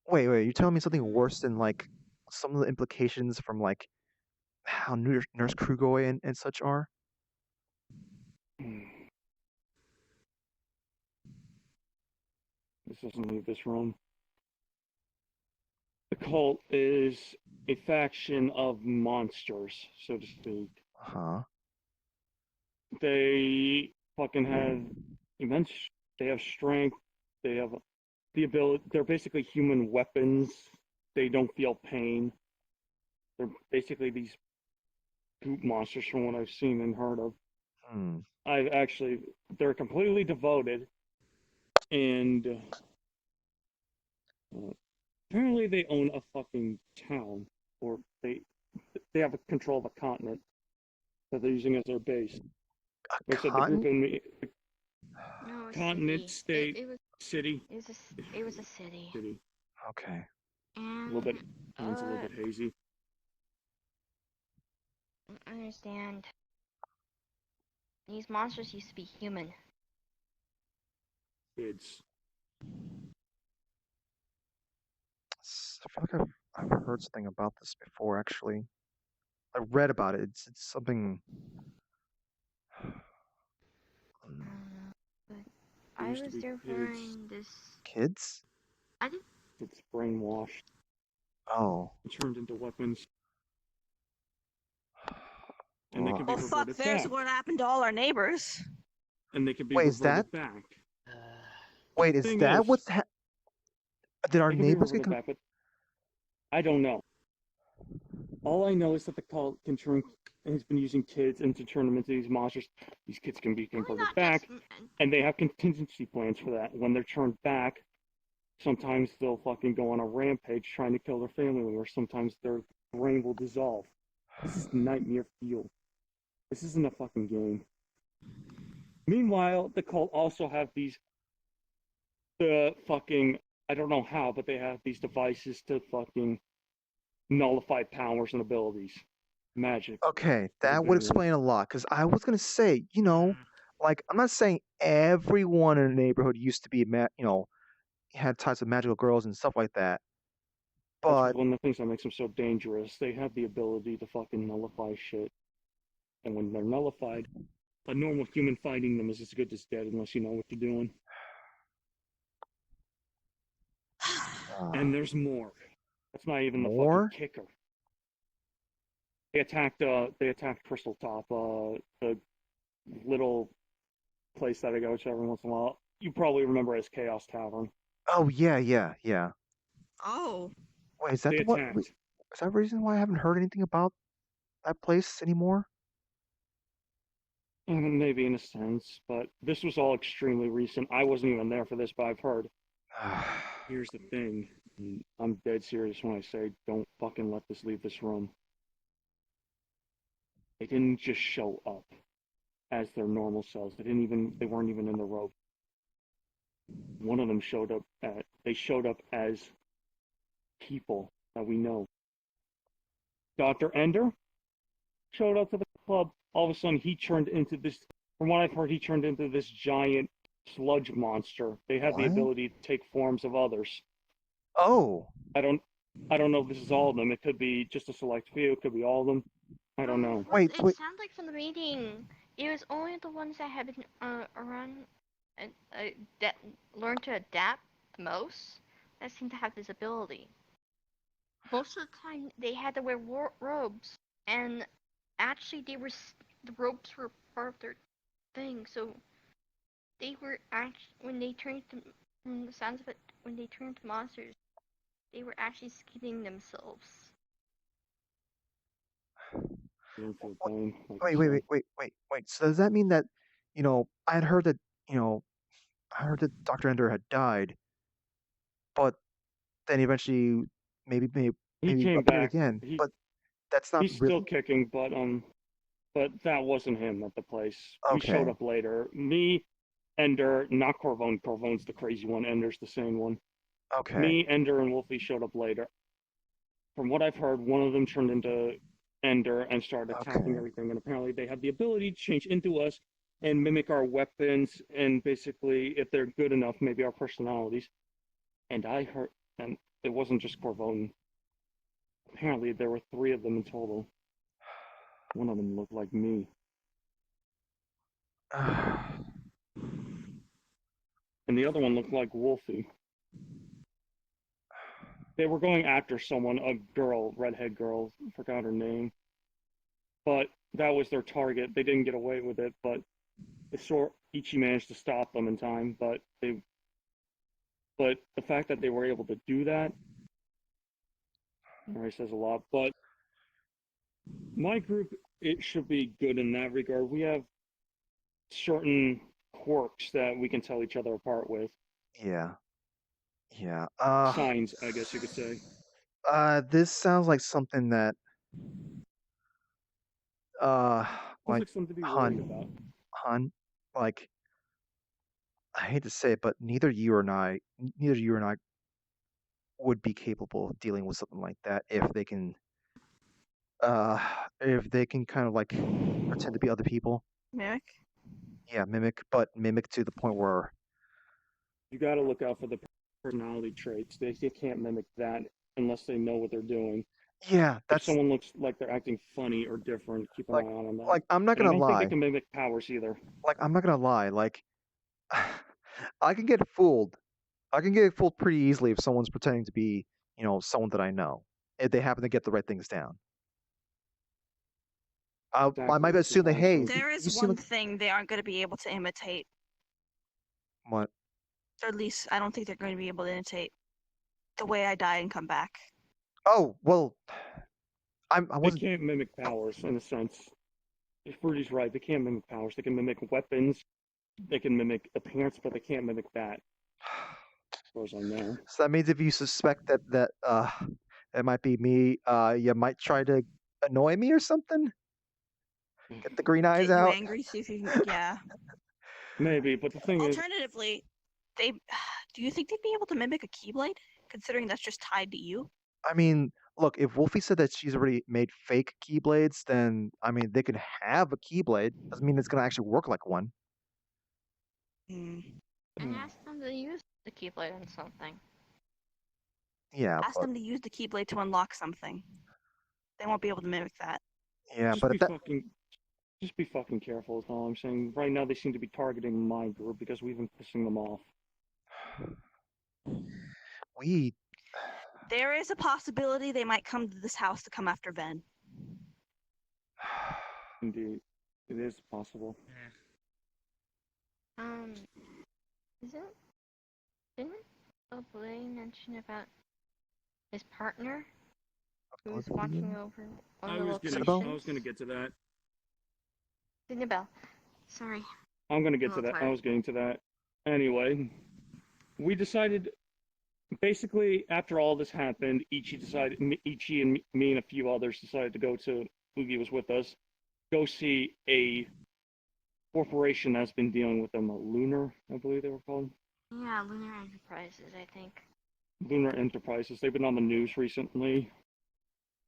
Wait, you're telling me something worse than like some of the implications from like how Nurse Krugoy and such are? This doesn't leave this room. The cult is a faction of monsters, so to speak. Huh? They fucking have immense. They have strength. They have the ability. They're basically human weapons. They don't feel pain. They're basically these goop monsters from what I've seen and heard of. Hmm. I've actually. They're completely devoted, and apparently they own a fucking town, or they have control of a continent that they're using as their base. A Like I said, the group continent? in the No, a continent, city. It, state, it was city, it was it was a city. city. Okay. A little And bit. It's a little bit hazy. I understand. These monsters used to be human. kids. I feel like I've heard something about this before. Actually, I read about it. It's something. But There I used to was be there kids. for this. Kids? I didn't. It's brainwashed Oh. and turned into weapons, and they Ugh. can be Well, fuck, reverted there's back. what happened to all our neighbors. And they can be Wait, is that? reverted back. Wait, The is thing that is, what's? Did our they can be neighbors get? reverted back, but I don't know. All I know is that the cult can turn has been using kids and to turn them into these monsters. These kids can be Probably converted not back, just. and they have contingency plans for that. When they're turned back, sometimes they'll fucking go on a rampage trying to kill their family, or sometimes their brain will dissolve. This is nightmare fuel. This isn't a fucking game. Meanwhile, the cult also have the fucking, I don't know how, but they have these devices to fucking nullify powers and abilities. Magic. Okay, that would Abilities. explain a lot. Cause I was gonna say, like I'm not saying everyone in the neighborhood used to be, had types of magical girls and stuff like that. That's But one of the things that makes them so dangerous. They have the ability to fucking nullify shit. And when they're nullified, a normal human fighting them is as good as dead unless you know what you're doing. And there's more. That's not even the fucking more? kicker. They attacked Crystal Top, the little place that I go to every once in a while. You probably remember as Chaos Tavern. Oh yeah. Oh. Wait, is that They the what? attacked. Is that the reason why I haven't heard anything about that place anymore? Maybe in a sense, but this was all extremely recent. I wasn't even there for this, but I've heard. Here's the thing. I'm dead serious when I say don't fucking let this leave this room. They didn't just show up as their normal selves. They weren't even in the robe. One of them showed up as people that we know. Dr. Ender showed up to the club. All of a sudden, he turned into this. From what I've heard, he turned into this giant sludge monster. They have the What? ability to take forms of others. Oh. I don't know if this is all of them. It could be just a select few. It could be all of them. I don't know. Wait. It sounds like from the meeting, it was only the ones that have been around and that learned to adapt the most that seem to have this ability. Most of the time, they had to wear robes, and actually, the robes were part of their thing. So they were actually when they turned to, from the sounds of it, when they turned to monsters, they were actually skinning themselves. I don't feel pain, like Wait, you wait, said. wait, wait, wait. So does that mean that, I had heard that, I heard that Dr. Ender had died, but then eventually maybe He came appeared back. again. But that's not He's still really kicking, but that wasn't him at the place. We showed okay. up later. Me, Ender, not Corvone. Corvone's the crazy one. Ender's the sane one. Okay. Me, Ender, and Wolfie showed up later. From what I've heard, one of them turned into Ender and started attacking Okay. everything. And apparently, they have the ability to change into us and mimic our weapons and basically, if they're good enough, maybe our personalities. And I heard, and it wasn't just Corvone. Apparently, there were 3 of them in total. One of them looked like me. And the other one looked like Wolfie. They were going after someone, a girl, redhead girl, forgot her name. But that was their target. They didn't get away with it, but Ichi managed to stop them in time. But the fact that they were able to do that, already says a lot. But my group, it should be good in that regard. We have certain quirks that we can tell each other apart with. Yeah. Yeah. Signs, I guess you could say. This sounds like something that Sounds like like something to be worried Hun, about. Hun, like I hate to say it, but neither you or I would be capable of dealing with something like that uh if they can kind of like pretend to be other people. Mimic? Yeah, mimic, but mimic to the point where You got to look out for the personality traits. They can't mimic that unless they know what they're doing. Yeah, If that's someone looks like they're acting funny or different, keep an like eye out on that. like I'm not And I gonna don't think they lie. can mimic powers either. Like I'm not gonna lie. Like I can get fooled. I can get fooled pretty easily if someone's pretending to be, someone that I know. If they happen to get the right things down. I Exactly. might This is assume that, why hey, it's There you is seem one like thing they aren't going to be able to imitate, what? or at least I don't think they're going to be able to imitate the way I die and come back. Oh well, I They wasn't. can't mimic powers in a sense. If Rudy's right, they can't mimic powers. They can mimic weapons. They can mimic appearance, but they can't mimic that. As far as I know. So that means if you suspect that it might be me, you might try to annoy me or something. Get the green eyes Get you out. angry, see if you can. Yeah. Maybe, but the thing is, Alternatively, they. Do you think they'd be able to mimic a Keyblade, considering that's just tied to you? I mean, look, if Wolfie said that she's already made fake Keyblades, then I mean they can have a Keyblade. Doesn't mean it's gonna actually work like one. Hmm. And ask them to use the Keyblade on something. Yeah, Ask but them to use the Keyblade to unlock something. They won't be able to mimic that. yeah, just but be if that fucking careful. Is all I'm saying. Right now, they seem to be targeting my group because we've been pissing them off. we There is a possibility they might come to this house to come after Ven. Indeed, it is possible. Yeah. Didn't Blaine mention about his partner who was What do you watching mean? over I one of the was locations? gonna get to that. Cinnabelle. Sorry. I'm gonna get I'm to all that. I tired. was getting to that. Anyway, we decided. Basically, after all this happened, Ichi and me and a few others decided to go to. Oogie was with us. Go see a corporation that's been dealing with them. Lunar, I believe they were called. Yeah, Lunar Enterprises, I think. Lunar Enterprises. They've been on the news recently.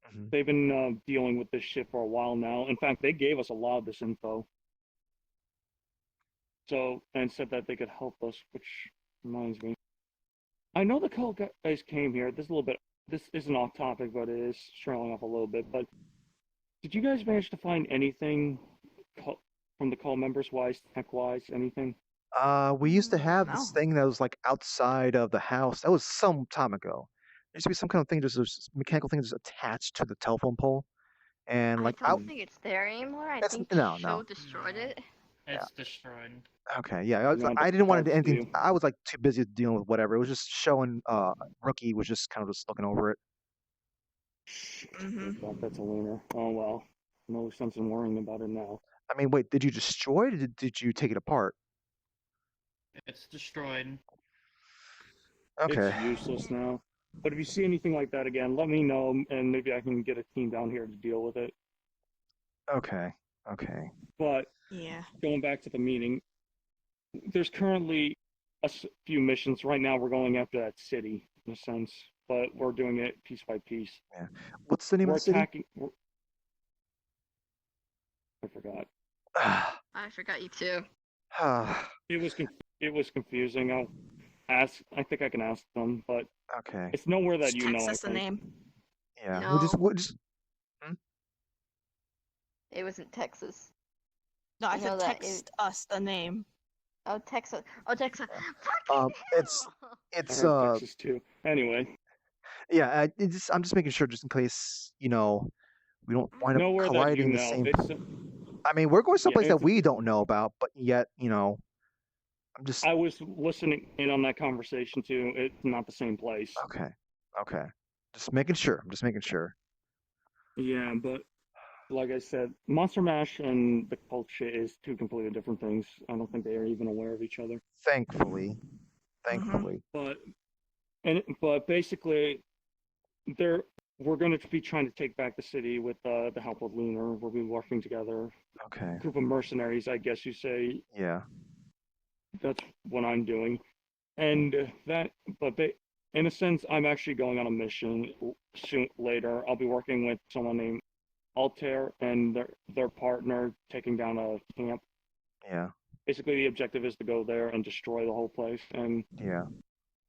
Mhm. They've been dealing with this shit for a while now. In fact, they gave us a lot of this info. So, and said that they could help us, which reminds me. I know the call guys came here. This isn't off topic, but it is trailing off a little bit. But did you guys manage to find anything from the call members wise, tech wise, anything? We used to have No. this thing that was like outside of the house. That was some time ago. There used to be some kind of thing, just this mechanical thing just attached to the telephone pole, and I like don't out. think it's there anymore. I That's think no, the no. show destroyed it. It's destroyed. Okay, yeah. I was, No, I the didn't want to do parts anything. do. I was like too busy dealing with whatever. It was just showing. Rookie was just kind of just looking over it. Mhm. Thought that's a lunar. Oh well. No sense in worrying about it now. I mean, wait, did you destroy it? Or did you take it apart? It's destroyed. Okay. It's useless now. But if you see anything like that again, let me know, and maybe I can get a team down here to deal with it. Okay. Okay. But Yeah. going back to the meeting, there's currently a few missions. Right now, we're going after that city, in a sense, but we're doing it piece by piece. What's the name We're of the city? attacking. I forgot. I forgot you too. It was confusing. I think I can ask them, but Okay. it's nowhere that Just you know. text I us the think. name. Yeah. No. We'll just. It was in Texas. No, I You know said that text us the name. Oh, Texas. Oh, Texas. It's I it's heard Texas too. Anyway, yeah. I'm just making sure, just in case we don't wind up nowhere that you colliding the know. same. It's I mean, we're going someplace that it's- we don't know about, but yet, I'm just I was listening in on that conversation too. It's not the same place. okay. Okay. Just making sure. I'm just making sure. Yeah, but like I said, Monster Mash and the cult shit is two completely different things. I don't think they are even aware of each other. Thankfully. Thankfully. But basically, we're going to be trying to take back the city with the help of Lunar. We'll be working together. Okay. Group of mercenaries, I guess you say. Yeah. That's what I'm doing, and in a sense, I'm actually going on a mission soon later. I'll be working with someone named Altair and their partner, taking down a camp. Yeah. Basically, the objective is to go there and destroy the whole place, and Yeah.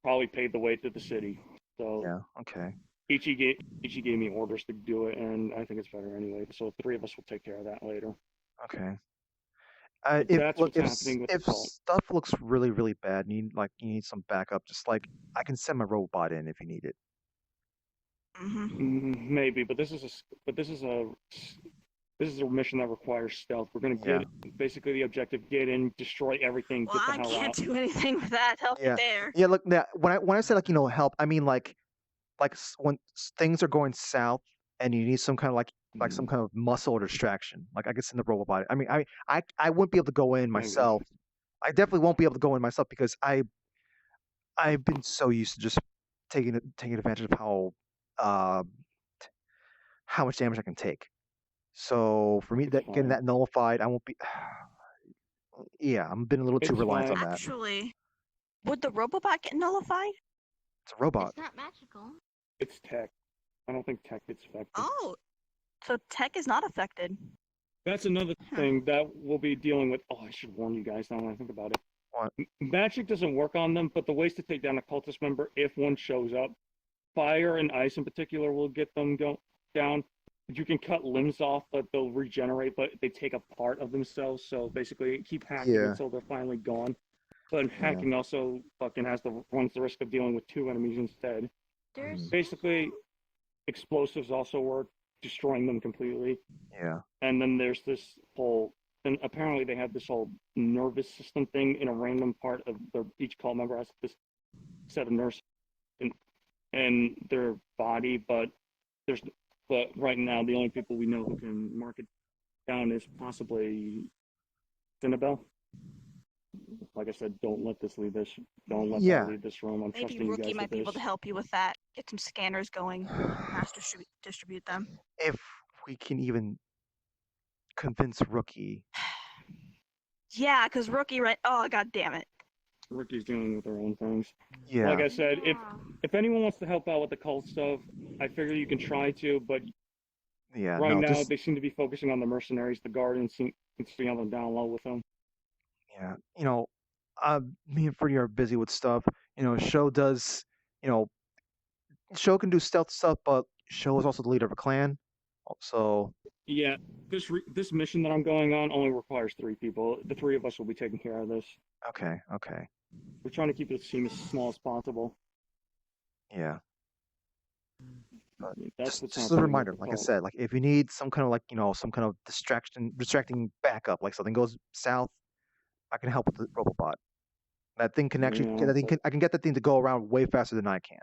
probably pave the way to the city. So Yeah. Okay. Ichi gave me orders to do it, and I think it's better anyway. So the three of us will take care of that later. Okay. But If that's look what's happening with the if cult. stuff looks really really bad, and you need some backup. Just like I can send my robot in if you need it. Maybe, but this is a mission that requires stealth. We're gonna Yeah. get basically the objective: get in, destroy everything, Well, get the I hell can't out. do anything with that. Help Yeah. me there. Yeah. Look, now, when I say like help, I mean like when things are going south and you need some kind of like some kind of muscle or distraction. Like I could send the robot body. I mean, I wouldn't be able to go in Maybe. myself. I definitely won't be able to go in myself because I've been so used to just taking advantage of how much damage I can take. So for me, It's getting fine. that nullified, I won't be. Yeah, I'm been a little too It's reliant fine. on that. Actually, would the robot get nullified? It's a robot. It's not magical. It's tech. I don't think tech gets affected. Oh, so tech is not affected. That's another Huh. thing that we'll be dealing with. Oh, I should warn you guys now when I think about it. What? Magic doesn't work on them, but the ways to take down a cultist member, if one shows up, fire and ice in particular will get them down. You can cut limbs off, but they'll regenerate, but they take a part of themselves. So basically, keep hacking Yeah. until they're finally gone. But hacking also fucking runs the risk of dealing with two enemies instead. There's Basically, explosives also work, destroying them completely. Yeah. And then there's this whole, and apparently they have this whole nervous system thing in a random part of each cult member has this set of nerves in their body, but right now the only people we know who can mark it down is possibly Cinnabelle. Like I said, don't let this leave this. Don't let Yeah. that leave this room. I'm Maybe trusting you Rookie guys might with be able to this. help you with that. Get some scanners going. Mass distribute them. If we can even convince Rookie. Yeah, because Rookie, right? Oh, god damn it. Rookie's dealing with their own things. Yeah. Like I said, Yeah. if anyone wants to help out with the cult stuff, I figure you can try to, but Yeah. right No. now Just they seem to be focusing on the mercenaries. The guardians seem to be on the down low with them. yeah. Me and Freddie are busy with stuff. Show does. Show can do stealth stuff, but Show is also the leader of a clan. So Yeah, this mission that I'm going on only requires 3 people. The 3 of us will be taking care of this. okay. We're trying to keep the team as small as possible. Yeah. That's what's Just a happening reminder, with the like I cult. said, like if you need some kind of some kind of distracting backup, like something goes south, I can help with the robot. That thing can actually Yeah, I can get that thing to go around way faster than I can.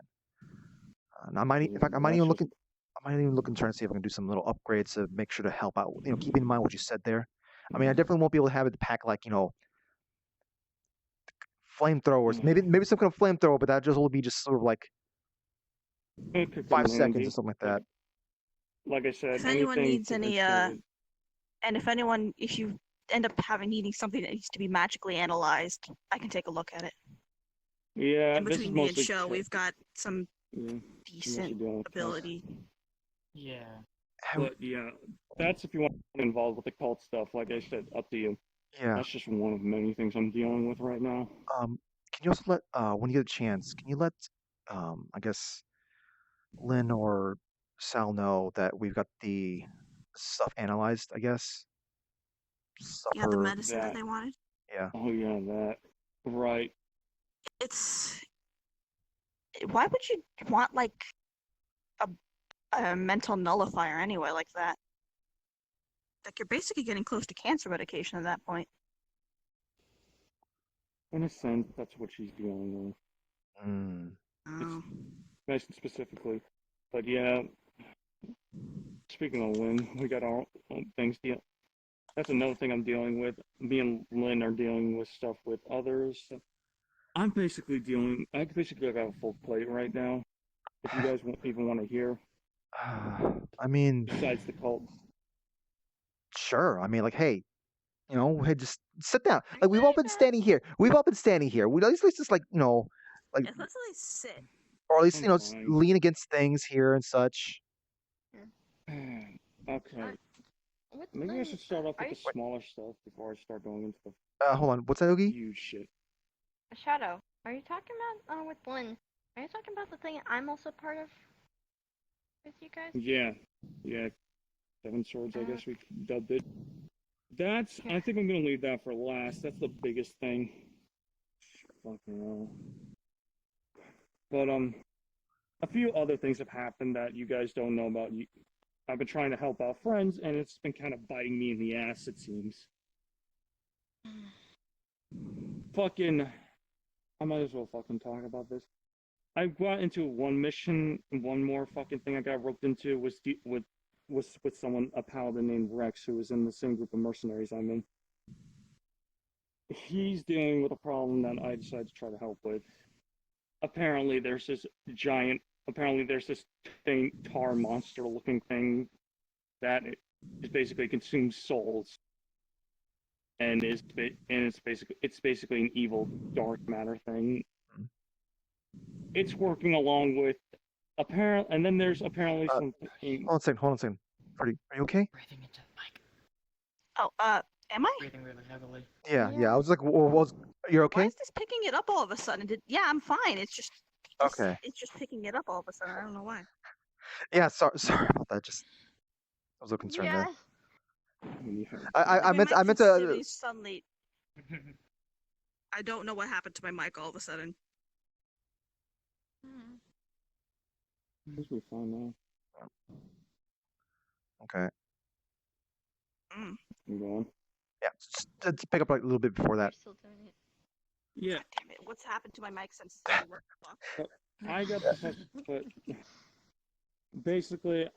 And I might in fact I might that's even just- look and try to see if I can do some little upgrades to make sure to help out. Keeping in mind what you said there. I mean, I definitely won't be able to have it pack like flamethrowers. Maybe some kind of flamethrower, but that just will be just sort of like it could 5 come in seconds handy. or something like that. Like I said, If anyone anything needs to any, extend- and if you end up needing something that needs to be magically analyzed, I can take a look at it. yeah, In this is between me and mostly Show, tech. we've got some Yeah, mostly decent dealing with tech. ability. Yeah. But yeah, that's if you want to get involved with the cult stuff. Like I said, up to you. Yeah. That's just one of many things I'm dealing with right now. Can you also let when you get a chance, can you let I guess Lynn or Sal know that we've got the stuff analyzed, I guess. Yeah, the Supper. medicine that that. they wanted. Yeah. Oh yeah, that. Right. It's. Why would you want like a mental nullifier anyway, like that? Like you're basically getting close to cancer medication at that point. In a sense, that's what she's dealing with. Mm. Oh. Nice and specifically. But yeah, speaking of Lynn, we got our own things deal. That's another thing I'm dealing with. Me and Lynn are dealing with stuff with others. I basically have a full plate right now. If you guys even want to hear, I mean, besides the cult. sure. I mean, like, hey, hey, just sit down. Like we've all been standing here. We at least just like like Yeah, let's at least sit. or at least I'm fine. lean against things here and such. Okay. What Maybe I should start off are with you- the smaller stuff before I start going into the Hold on. What's that, Oogie? Huge shit. Shadow, are you talking about with Lynn? Are you talking about the thing I'm also part of with you guys? Yeah. 7 swords, I guess we dubbed it. I think I'm gonna leave that for last. That's the biggest thing. Fucking hell. But, a few other things have happened that you guys don't know about. I've been trying to help out friends, and it's been kind of biting me in the ass, it seems. Fucking... I might as well fucking talk about this. I got into one mission, one more fucking thing I got roped into was with someone, a paladin named Rex, who was in the same group of mercenaries I'm in. He's dealing with a problem that I decided to try to help with. Apparently there's this thing, tar monster looking thing that is basically consumes souls. And it's basically an evil dark matter thing. It's working along with and then there's apparently something. Hold on a second. Are you okay? Breathing into the mic. Oh, am I? Breathing really heavily. Yeah. I was like, you're okay? Why is this picking it up all of a sudden? Yeah, I'm fine. It's just Okay. It's just picking it up all of a sudden. I don't know why. Yeah. Sorry about that. I was a little concerned Yeah. there. I Like, meant my mic to. sincerely suddenly. I don't know what happened to my mic all of a sudden. This will be fine now. Okay. I'm going. Yeah. Just to pick up like a little bit before You're that. still doing it. Yeah. God damn it! What's happened to my mic since? What the fuck? I got the but basically,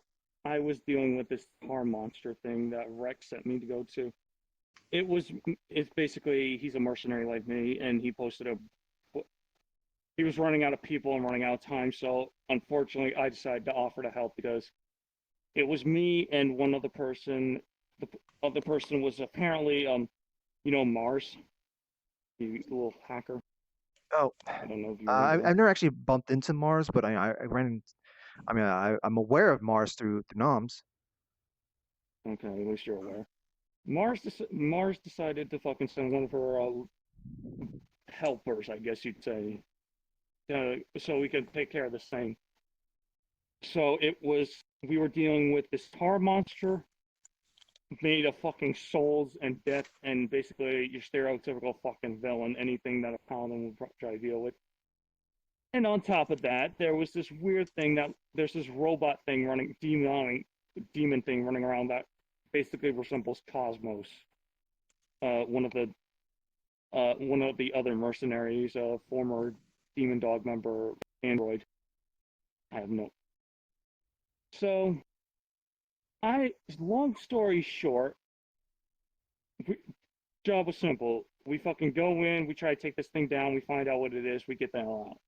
I was dealing with this tar monster thing that Rex sent me to go to. It's basically, he's a mercenary like me, and he was running out of people and running out of time, so unfortunately I decided to offer to help because it was me and one other person. The other person was apparently, Mars, the little hacker. Oh. I don't know if you I've never actually bumped into Mars, but I ran. I mean, I'm aware of Mars through Noms. Okay, at least you're aware. Mars decided to fucking send one of her helpers, I guess you'd say, so we could take care of this thing. So we were dealing with this tar monster made of fucking souls and death, and basically your stereotypical fucking villain, anything that a paladin would try to deal with. And on top of that, there was this weird thing there's this robot thing demon thing running around that basically resembles Cosmos, one of the other mercenaries, former Demon Dog member, Android. I have no. So, long story short, job was simple. We fucking go in, we try to take this thing down, we find out what it is, we get the hell out.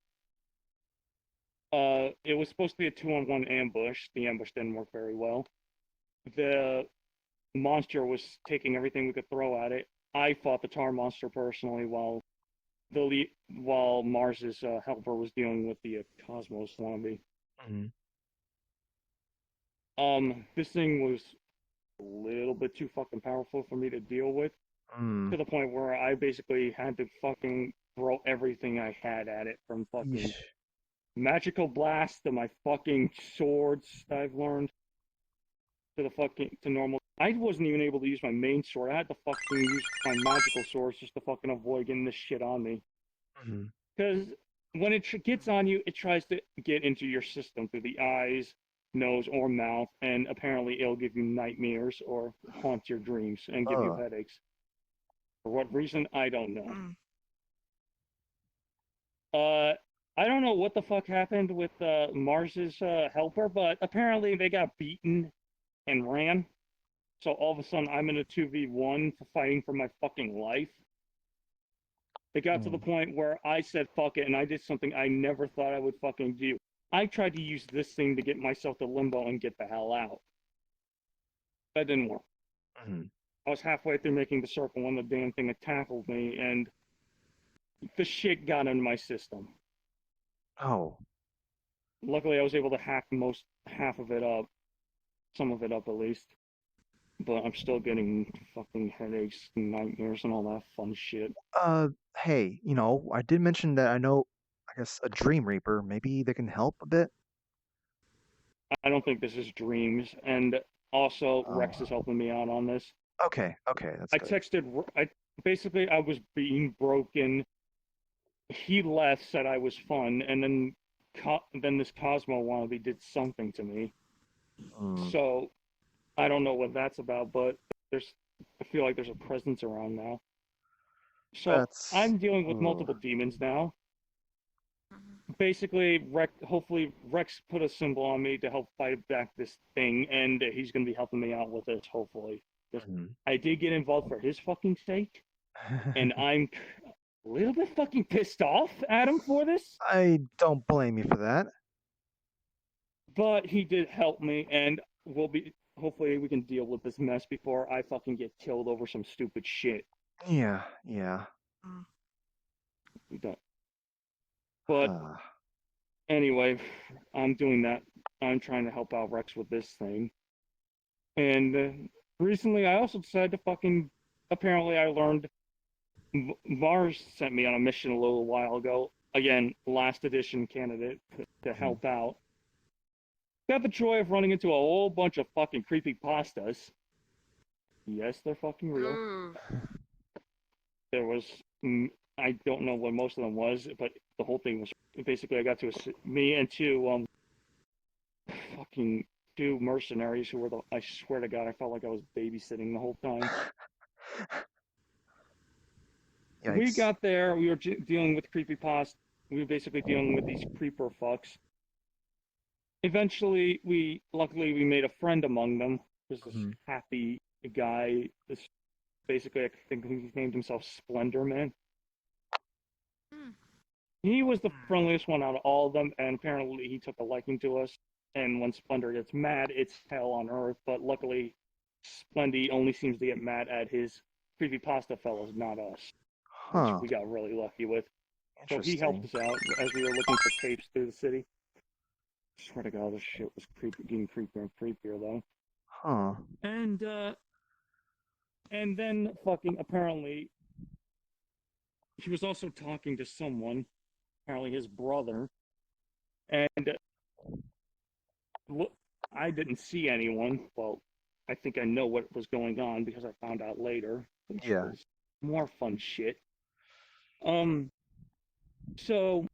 It was supposed to be a 2-on-1 ambush. The ambush didn't work very well. The monster was taking everything we could throw at it. I fought the tar monster personally while Mars's helper was dealing with the Cosmos zombie. This thing was a little bit too fucking powerful for me to deal with, to the point where I basically had to fucking throw everything I had at it, from fucking magical blast to my fucking swords I've learned to normal. I wasn't even able to use my main sword. I had to fucking use my magical swords just to fucking avoid getting this shit on me. Because when it gets on you, it tries to get into your system through the eyes, nose, or mouth, and apparently it'll give you nightmares or haunt your dreams and give you headaches. For what reason, I don't know. I don't know what the fuck happened with Mars's helper, but apparently they got beaten and ran. So all of a sudden, I'm in a 2v1 fighting for my fucking life. It got to the point where I said fuck it, and I did something I never thought I would fucking do. I tried to use this thing to get myself to limbo and get the hell out. That didn't work. I was halfway through making the circle when the damn thing tackled me, and the shit got into my system. Oh. Luckily, I was able to hack half of it up. Some of it up, at least. but I'm still getting fucking headaches, nightmares, and all that fun shit. Hey, I did mention that I know, I guess, a Dream Reaper. Maybe they can help a bit? I don't think this is dreams, and also Rex Oh. is helping me out on this. Okay, that's I good. texted. I was being broken. He left, said I was fun, and then this Cosmo wannabe did something to me. Mm, So I don't know what that's about, but I feel like there's a presence around now. So that's. I'm dealing with Ugh. multiple demons now. Mhm. Basically, hopefully Rex put a symbol on me to help fight back this thing, and he's gonna be helping me out with this. Hopefully, Mhm. I did get involved for his fucking sake, and I'm a little bit fucking pissed off at him for this. I don't blame you for that. But he did help me, and hopefully we can deal with this mess before I fucking get killed over some stupid shit. Yeah. We don't. But Huh. anyway, I'm doing that. I'm trying to help out Rex with this thing. And recently, I also decided to fucking. Apparently, I learned. Mars sent me on a mission a little while ago. Again, last edition candidate to help out. Got the joy of running into a whole bunch of fucking creepy pastas. Yes, they're fucking real. Ooh. There was. I don't know what most of them was, but the whole thing was basically I got to me and fucking two mercenaries who were I swear to God, I felt like I was babysitting the whole time. We Yikes. got there, we were dealing with creepypasta. We were basically dealing with these creeper fucks. Eventually, luckily we made a friend among them. There's this Mhm. happy guy. This basically, I think he named himself Splendor Man. Hmm. He was the friendliest one out of all of them, and apparently he took a liking to us. And when Splendor gets mad, it's hell on earth. But luckily, Splendy only seems to get mad at his creepypasta fellows, not us, which Huh. we got really lucky with. So he helped Interesting. us out as we were looking for tapes through the city. I swear to God, this shit was getting creepier and creepier though. Huh. And then fucking apparently he was also talking to someone, apparently his brother, and I didn't see anyone. Well, I think I know what was going on because I found out later, which Yeah. was more fun shit. So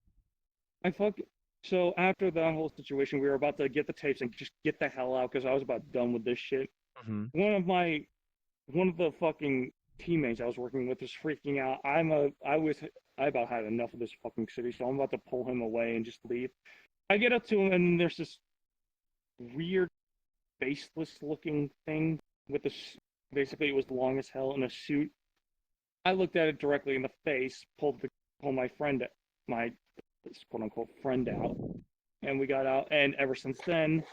I fuck. So after that whole situation, we were about to get the tapes and just get the hell out because I was about done with this shit. Mm-hmm. One of the fucking teammates I was working with was freaking out. I about had enough of this fucking city, so I'm about to pull him away and just leave. I get up to him and there's this weird faceless looking thing with basically it was long as hell in a suit. I looked at it directly in the face, pulled my my quote unquote friend out, and we got out. And ever since then,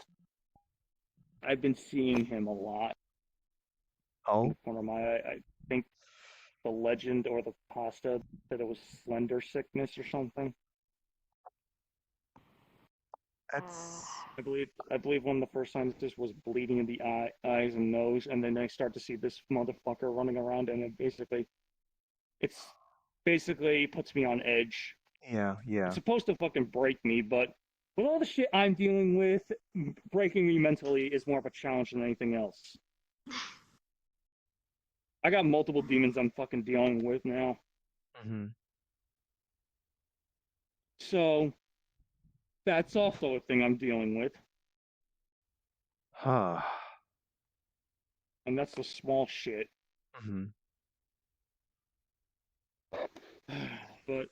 I've been seeing him a lot in Oh. the corner of my eye. I think the legend or the pasta said it was slender sickness or something. That's. I believe one of the first signs just was bleeding in the eyes and nose, and then I start to see this motherfucker running around, and it basically puts me on edge. Yeah. It's supposed to fucking break me, but with all the shit I'm dealing with, breaking me mentally is more of a challenge than anything else. I got multiple demons I'm fucking dealing with now. Mm-hmm. So that's also a thing I'm dealing with. Huh. And that's the small shit. Mm-hmm. But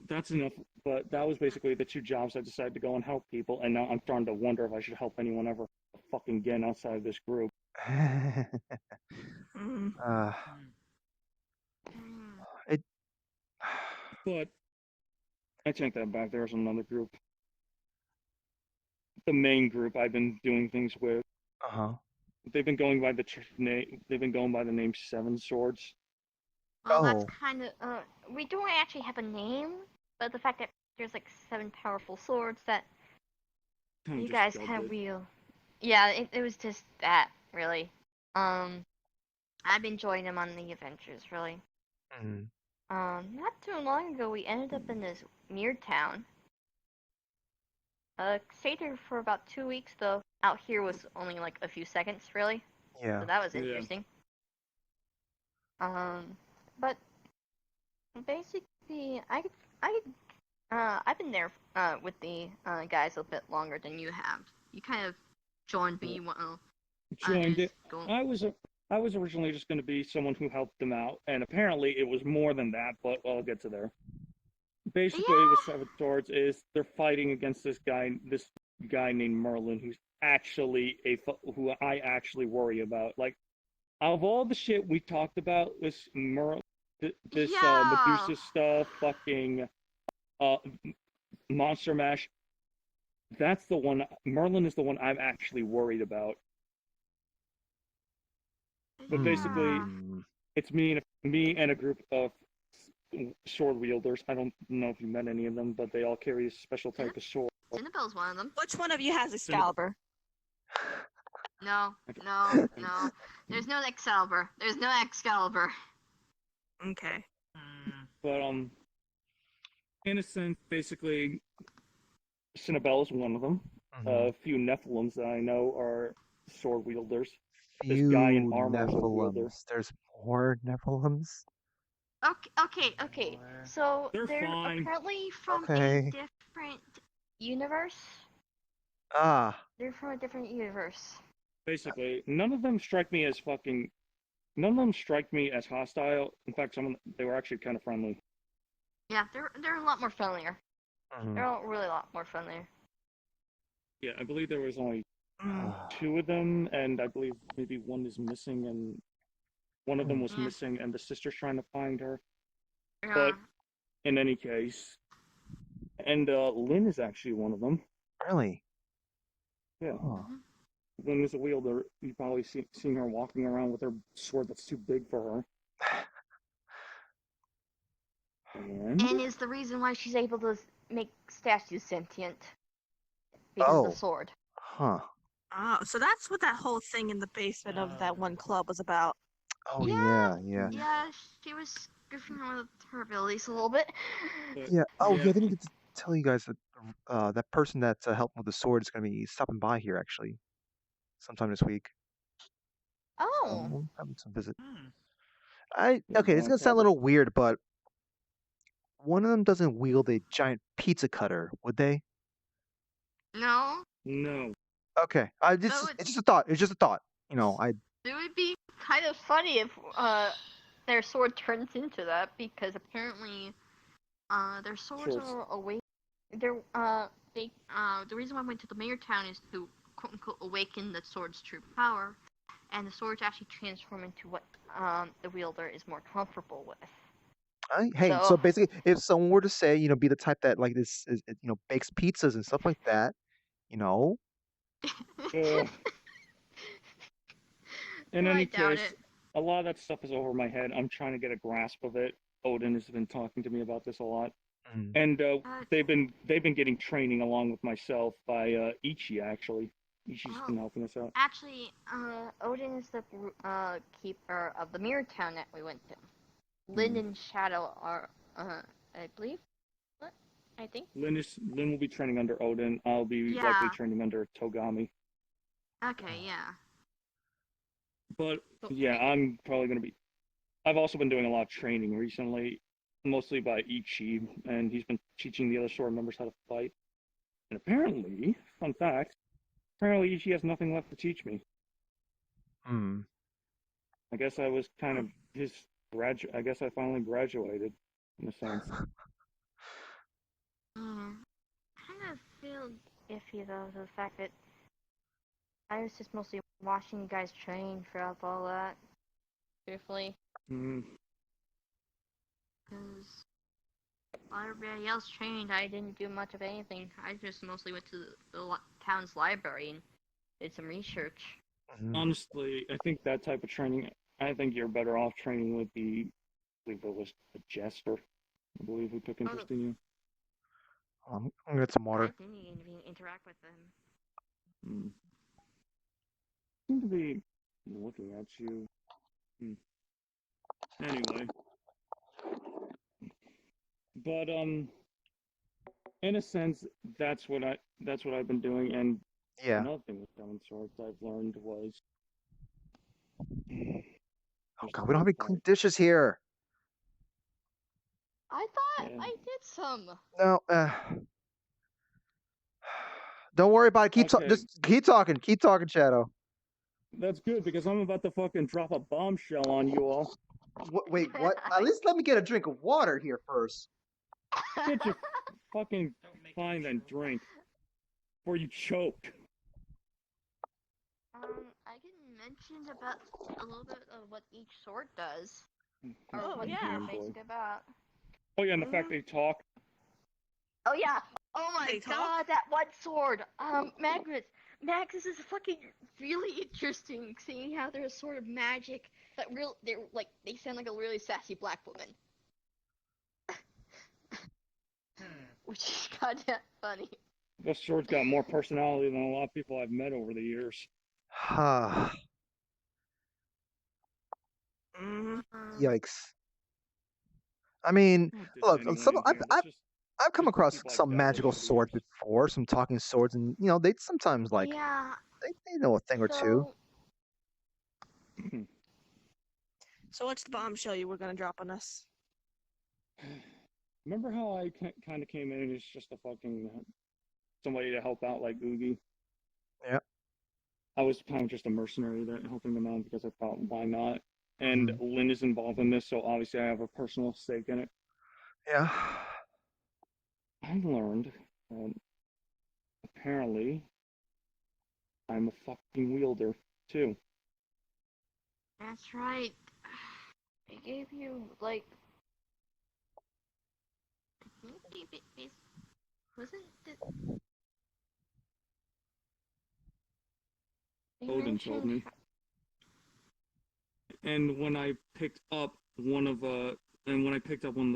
that's enough. But that was basically the two jobs I decided to go and help people. And now I'm starting to wonder if I should help anyone ever fucking again outside of this group. Mm. It. But I take that back. There's another group. The main group I've been doing things with. Uh-huh. They've been going by the name. They've been going by the name Seven Swords. Well, that's Oh. kind of. We don't actually have a name, but the fact that there's like 7 powerful swords that Kinda you just guys dubbed had it. wheel. Yeah, it was just that really. I've been joining them on the adventures, really. Mm. Not too long ago, we ended up in this near town. Stayed there for about 2 weeks, though. Out here was only like a few seconds, really. Yeah. So that was Yeah. interesting. But basically, I've been there with the guys a bit longer than you have. You kind of joined me while I Joined was it. going. I was originally just going to be someone who helped them out, and apparently it was more than that. But I'll get to there. Basically, Yeah. with Seven Swords is they're fighting against this guy named Merlin, who's actually who I actually worry about. Like, out of all the shit we talked about, this Yeah. Medusa stuff, fucking Monster Mash. That's the one. Merlin is the one I'm actually worried about. But basically, Mm. it's me and a group of sword wielders. I don't know if you met any of them, but they all carry a special type of sword. Cinnabelle's one of them. Which one of you has Excalibur? No. There's no Excalibur. There's no Excalibur. Okay. But in a sense, basically, Cinnabelle is one of them. Mhm. A few Nephilims that I know are sword wielders. This Few guy in armor is a wielder. Nephilims. There's more Nephilims. Okay. So They're they're fine. apparently from Okay. a different universe. Ah. They're from a different universe. Basically, none of them strike me as hostile. In fact, they were actually kind of friendly. Yeah, they're a lot more friendlier. Mhm. They're all really a lot more friendlier. Yeah, I believe there was only Mm. 2 of them, and I believe maybe one is missing, and one of them was Yeah. missing, and the sister's trying to find her. Yeah. But in any case, and Lynn is actually one of them. Really? Yeah, Oh. Lynn is a wielder. You've probably seen her walking around with her sword that's too big for her. And is the reason why she's able to make statues sentient. Because of Oh. the sword. Huh. Oh, so that's what that whole thing in the basement of that one club was about. Oh Yeah. yeah. Yeah, she was goofing around with her abilities a little bit. But, Yeah. Oh yeah. I didn't get to tell you guys that that person that helped with the sword is going to be stopping by here actually, sometime this week. Oh. So, having some visit. Hmm. Yeah, Okay. It's no gonna sound a problem. little weird, but one of them doesn't wield a giant pizza cutter, would they? No. No. Okay. No, It's just a thought. It's just a thought. You know. It would be kind of funny if their sword turns into that, because apparently their swords Swords. are awake. The reason why I went to the mayor town is to quote unquote awaken the sword's true power, and the swords actually transform into what the wielder is more comfortable with. Hey, so basically, if someone were to say, be the type that like this is, bakes pizzas and stuff like that, you know, In I any doubt case, it. a lot of that stuff is over my head. I'm trying to get a grasp of it. Odin has been talking to me about this a lot, mm, and they've been getting training along with myself by Ichi actually. Ichi's been helping us out. Actually, Odin is the keeper of the mirror town that we went to. Lynn and Shadow are, I believe. What? I think. Lynn will be training under Odin. I'll be likely training under Togami. Okay, yeah. But yeah, I'm probably gonna be. I've also been doing a lot of training recently, mostly by Ichi, and he's been teaching the other sword members how to fight. And apparently, fun fact, Ichi has nothing left to teach me. hmm. I guess I was kind of his I guess I finally graduated, in a sense. I kind of feel iffy though, the fact that I was just mostly watching you guys train throughout all that. Truthfully. Because while everybody else trained, I didn't do much of anything. I just mostly went to the town's library and did some research. Honestly, I think that type of training, I think you're better off training with I believe it was a jester, I believe, who took interest in you. I'm gonna get some water. I didn't even interact with them. Seem to be looking at you. Anyway. But in a sense, that's what I've been doing. And Yeah. another thing with seven swords I've learned was Oh god, we don't have any clean dishes here. I thought Yeah. I did some. No. Don't worry about it. Okay. Just keep talking. Keep talking, Shadow. That's good because I'm about to fucking drop a bombshell on you all. Wait, what? At least let me get a drink of water here first. Get your fucking Don't make find me and choke. drink before you choke. I can mention about a little bit of what each sword does, or Oh, what yeah. they're Boy. basically about. Oh yeah, and the fact they talk. Oh yeah. Oh my They talk? god, that one sword. Magnus is fucking really interesting. Seeing how they're a sort of magic they sound like a really sassy black woman, which is goddamn funny. This sword's got more personality than a lot of people I've met over the years. Mm-hmm. Yikes. I mean, Not diss look, anyone some in here. That's just I've come just the across people I've some dealt with magical over the swords years. before, some talking swords, and they sometimes Yeah. they know a thing or two. So what's the bombshell you were gonna drop on us? Remember how I kind of came in as just a fucking somebody to help out like Oogie? Yeah. I was kind of just a mercenary that helping them out because I thought, why not? And Mhm. Lynn is involved in this, so obviously I have a personal stake in it. Yeah. I learned that apparently I'm a fucking wielder too. That's right. They gave you like. I think it wasn't it. They Odin told mentioned. me. And when I picked up one of the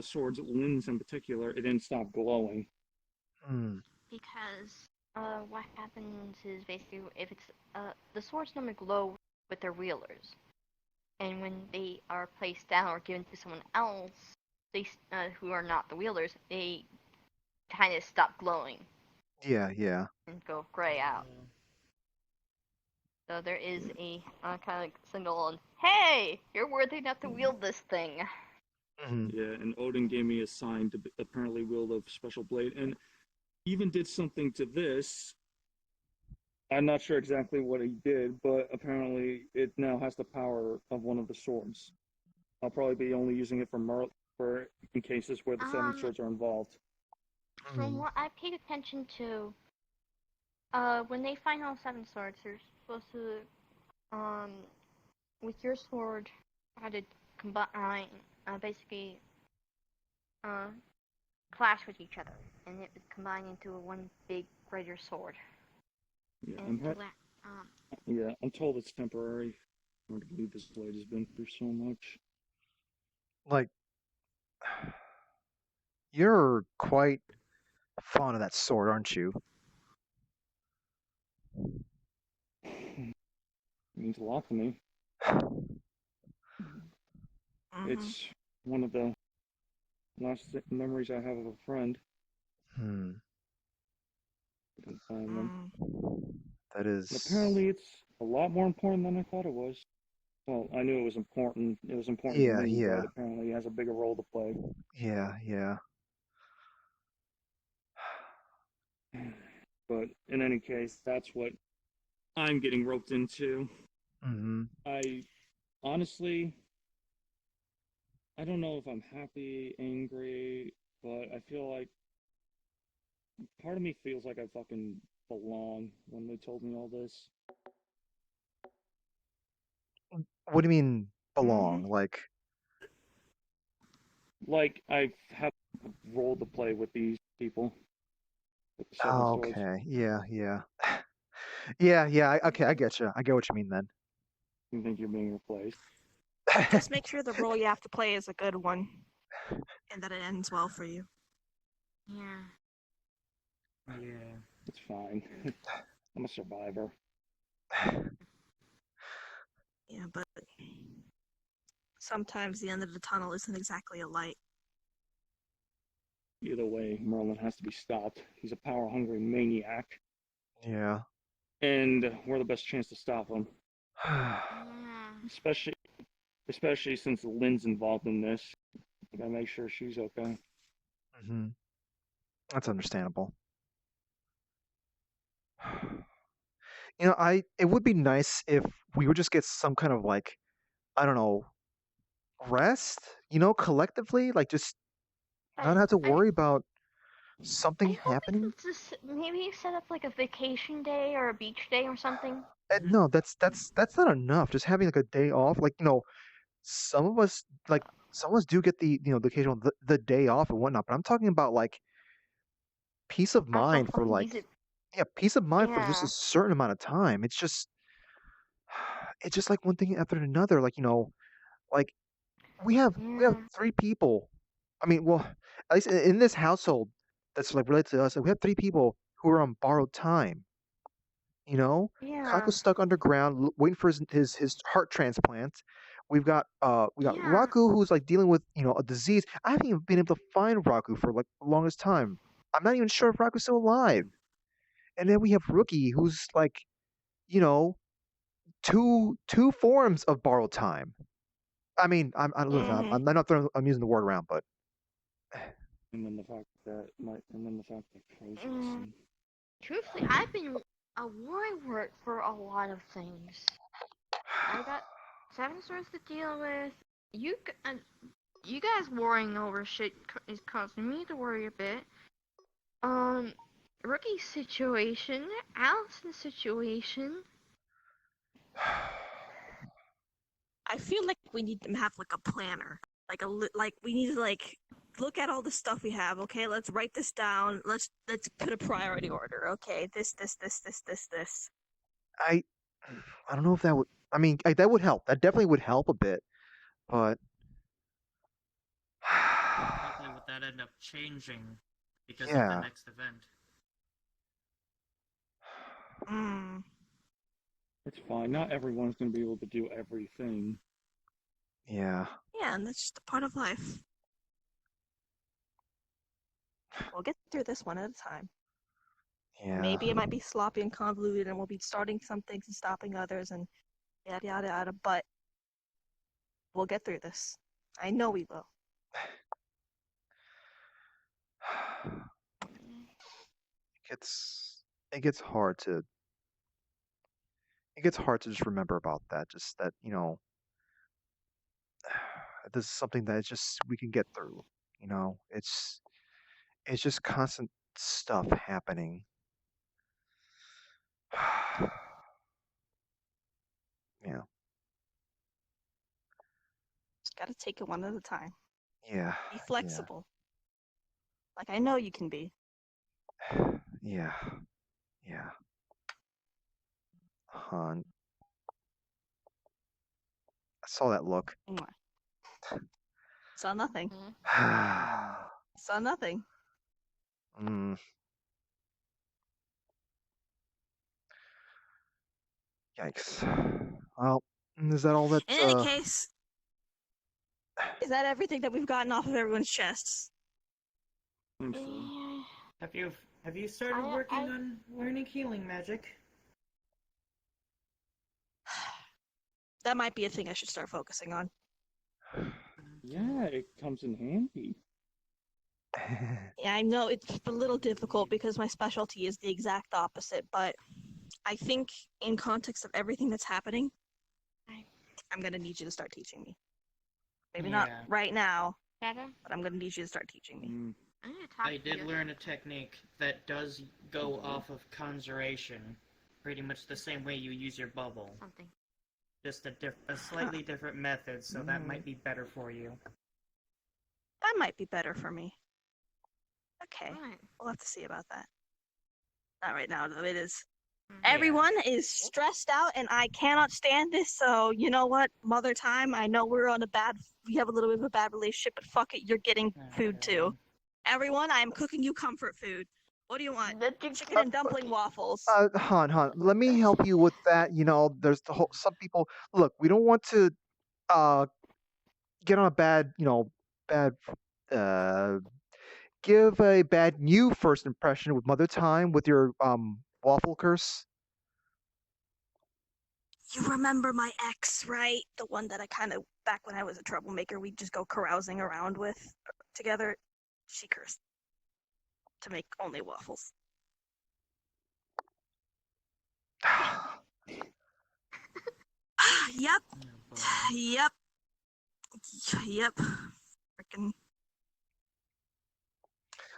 swords, Lynn's in particular, it didn't stop glowing. Hmm. Because what happens is basically if it's the swords normally glow with their wielders, and when they are placed down or given to someone else, they who are not the wielders, they kind of stop glowing Yeah. Yeah. and go gray out. So there is a kind of signal on, hey, you're worthy enough to wield this thing. Mhm. Yeah, and Odin gave me a sign to apparently wield a special blade, and even did something to this. I'm not sure exactly what he did, but apparently it now has the power of one of the swords. I'll probably be only using it for in cases where the seven swords are involved. From Mhm. what I paid attention to, when they find all seven swords, they're supposed to, with your sword, try to combine, basically, clash with each other, and it would combine into one big greater sword. Yeah, And I'm told it's temporary. I don't believe this blade has been through so much. Like, you're quite fond of that sword, aren't you? It means a lot to me. Mm-hmm. It's one of the last memories I have of a friend. Hmm. I can find them. That And is. apparently, it's a lot more important than I thought it was. Well, I knew it was important. It was important Yeah. to me, Yeah. but apparently, it has a bigger role to play. Yeah. Yeah. But in any case, that's what I'm getting roped into. Hmm. I honestly, I don't know if I'm happy, angry, but I feel like part of me feels like I fucking belong when they told me all this. What do you mean belong? Like, Like I have a role to play with these people, with the seven oh, swords. okay. Yeah. Yeah. Yeah. Yeah. Okay. I get you. I get what you mean then. You think you're being replaced? Just make sure the role you have to play is a good one, and that it ends well for you. yeah. Yeah. It's fine. I'm a survivor. Yeah, but sometimes the end of the tunnel isn't exactly a light. Either way, Merlin has to be stopped. He's a power-hungry maniac, Yeah. and we're the best chance to stop him. Yeah. Especially since Lynn's involved in this. We gotta make sure she's okay. Hmm. That's understandable. It would be nice if we would just get some kind of like, I don't know, rest, collectively, like just not have to worry about something I hope happening. we could just maybe set up like a vacation day or a beach day or something. No, that's not enough. Just having like a day off, like some of us do get the the occasional the day off and whatnot, but I'm talking about like peace of Actual mind for fucking like music. peace of mind for just a Yeah. certain amount of time. It's just like one thing after another. Like like we have Yeah. 3 people. I mean, well, at least in this household that's like related to us, like, we have 3 people who are on borrowed time. Yeah. Kako's stuck underground, waiting for his heart transplant. We got Yeah. Raku, who's like dealing with a disease. I haven't even been able to find Raku for like the longest time. I'm not even sure if Raku's still alive. And then we have Rookie, who's like, you know, two forms of borrowed time. I mean, listen, Mhm. I'm not throwing, I'm using the word around, but And then the fact that Crow's Mm. missing. Truthfully, I've been a worrywart for a lot of things. I got 7 stores to deal with. You guys worrying over shit is causing me to worry a bit. Rookie's situation, Allison's situation. I feel like we need to have like a planner, like we need to like look at all the stuff we have. Okay, let's write this down. Let's put a priority order. Okay, this. I don't know if that would. I mean, that would help. That definitely would help a bit, but How quickly would that end up changing because of the yeah. next event? Mm. It's fine. Not everyone's gonna be able to do everything. Yeah. Yeah, and that's just a part of life. We'll get through this one at a time. Yeah. Maybe it might be sloppy and convoluted, and we'll be starting some things and stopping others, and yada yada yada. But we'll get through this. I know we will. It gets hard to just remember about that. Just that this is something that it's just we can get through. It's just constant stuff happening. Yeah. Just gotta take it one at a time. Yeah. Be flexible. Like I know you can be. Yeah. Yeah. I saw that look. Saw nothing. Mhm. Saw nothing. Yikes. Well, is that all that? In any case, is that everything that we've gotten off of everyone's chests? I'm so. Yeah. Have you started working on learning healing magic? That might be a thing I should start focusing on. Yeah, it comes in handy. Yeah, I know it's a little difficult because my specialty is the exact opposite, but I think in context of everything that's happening, I'm gonna need you to start teaching me. Maybe not Yeah. right now, Better? but I'm gonna need you to start teaching me. Mm. I need to talk I to did you. learn a technique that does go off of conjuration, pretty much the same way you use your bubble. Something. Just a slightly different method, so that might be better for you. That might be better for me. Okay, Right. we'll have to see about that. Not right now, though. It is. Mhm. Everyone is stressed out, and I cannot stand this. So you know what, Mother Time. I know we have a little bit of a bad relationship, but fuck it, you're getting food too. Everyone, I am cooking you comfort food. What do you want? Chicken and dumpling waffles. Han, let me help you with that. There's some people. Look, we don't want to get on a bad, bad, uh, give a bad new first impression with Mother Time with your waffle curse. You remember my ex, right? The one that I kind of, back when I was a troublemaker, we'd just go carousing around with together. She cursed to make only waffles. Yep. Oh, boy. Yep. Yep. Freaking.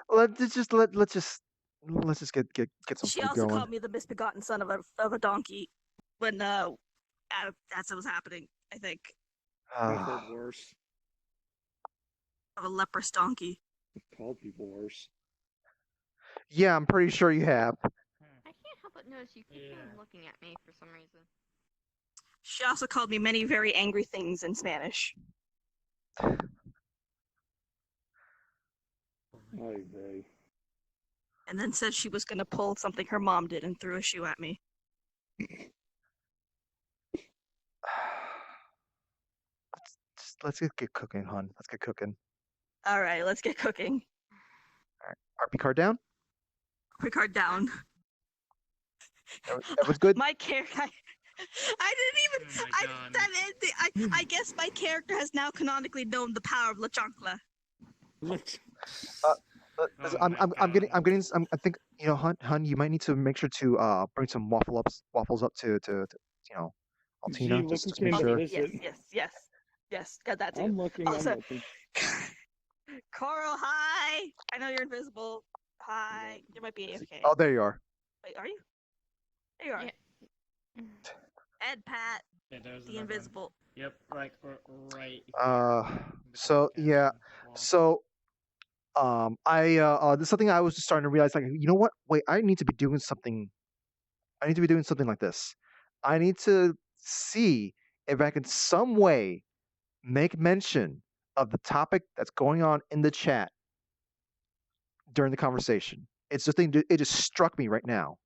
Let's just get some She food also going. called me the misbegotten son of a donkey when that's what was happening. I think I've heard worse. of a leprous donkey. I've called people worse. Yeah, I'm pretty sure you have. I can't help but notice you keep on looking at me for some reason. She also called me many very angry things in Spanish. Ay vey. And then said she was gonna pull something her mom did and threw a shoe at me. Let's get cooking, hon. Let's get cooking. All right, let's get cooking. RP card down. Quick card down. That was good. My character. I didn't even. Oh my God. I guess my character has now canonically known the power of La Chancla. I think hun, you might need to make sure to bring some waffles up to Altina, Gee, just look to who make came to sure. visit. Yes. Got that too. I'm looking. Also- I'm looking. Coral, hi. I know you're invisible. Hi. You might be AFK. Oh, there you are. Wait, are you? There you are. Yeah. Ed, Pat, Yeah, there's the another one. invisible. Yep, like right. So yeah, so there's something I was just starting to realize. Like, you know what? Wait, I need to be doing something. I need to be doing something like this. I need to see if I can some way make mention of the topic that's going on in the chat during the conversation. It's the thing. It just struck me right now,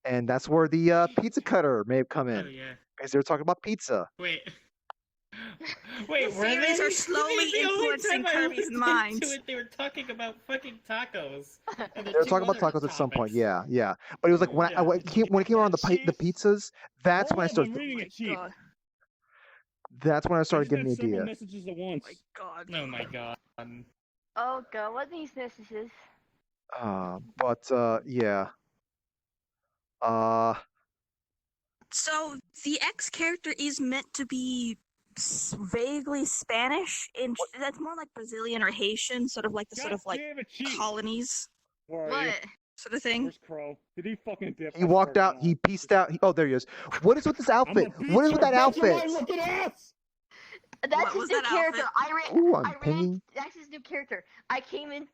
and that's where the pizza cutter may have come Oh in, yeah. because they were talking about pizza. Wait. Wait, The were theories they? are slowly The only influencing time I Kirby's looked mind. into it, they were talking about fucking tacos. And They were two talking about other tacos at some point. topics. Yeah. But it was like when Yeah. when it came around the pizzas, that's Hold when I on, started. I'm reading Oh it cheap. God. That's when I I started just getting the had several idea. messages at once. My God. Oh my God. Oh god, what are these messages? Yeah. Uh, So the X character is meant to be vaguely Spanish. That's more like Brazilian or Haitian, sort of like the God sort of like damn it, cheap. colonies Where are you? What? sort of thing. Where's Crow? Did he fucking dip? he walked out. He pieced out. Oh, there he is. What is with this outfit? What is with that outfit? Looking ass. That's What his was new that character. outfit? Ooh, I I'm ran. pinging. That's his new character. I came in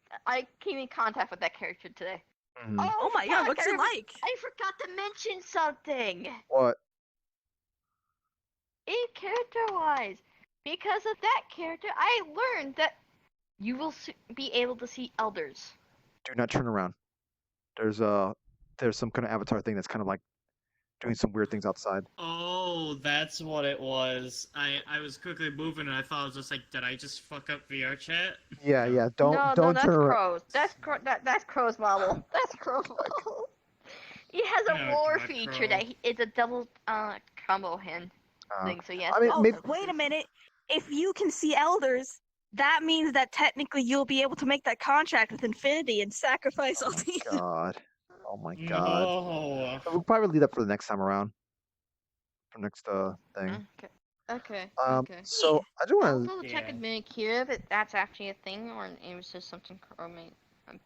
contact with that character today. Mhm. Oh my God, fuck, what's it like? I forgot to mention something. What? Character-wise, because of that character, I learned that you will be able to see elders. Do not turn around. There's some kind of avatar thing that's kind of like doing some weird things outside. Oh, that's what it was. I was quickly moving and I thought I was just like, did I just fuck up VR chat? Yeah, No. yeah. Don't no, that's turn around. Crow's. That's Crow's model. That's Crow's model. He has a Oh, lore God, feature Crow. that it's a double combo hand thing. So yes. I mean, Oh, maybe. wait a minute. If you can see elders, that means that technically you'll be able to make that contract with Infinity and sacrifice all these. God. Oh my God. No. We'll probably leave that for the next time around. For next thing. Okay. So I do I'll want to. double check Yeah. a minute here if that's actually a thing or it was just something Crow made.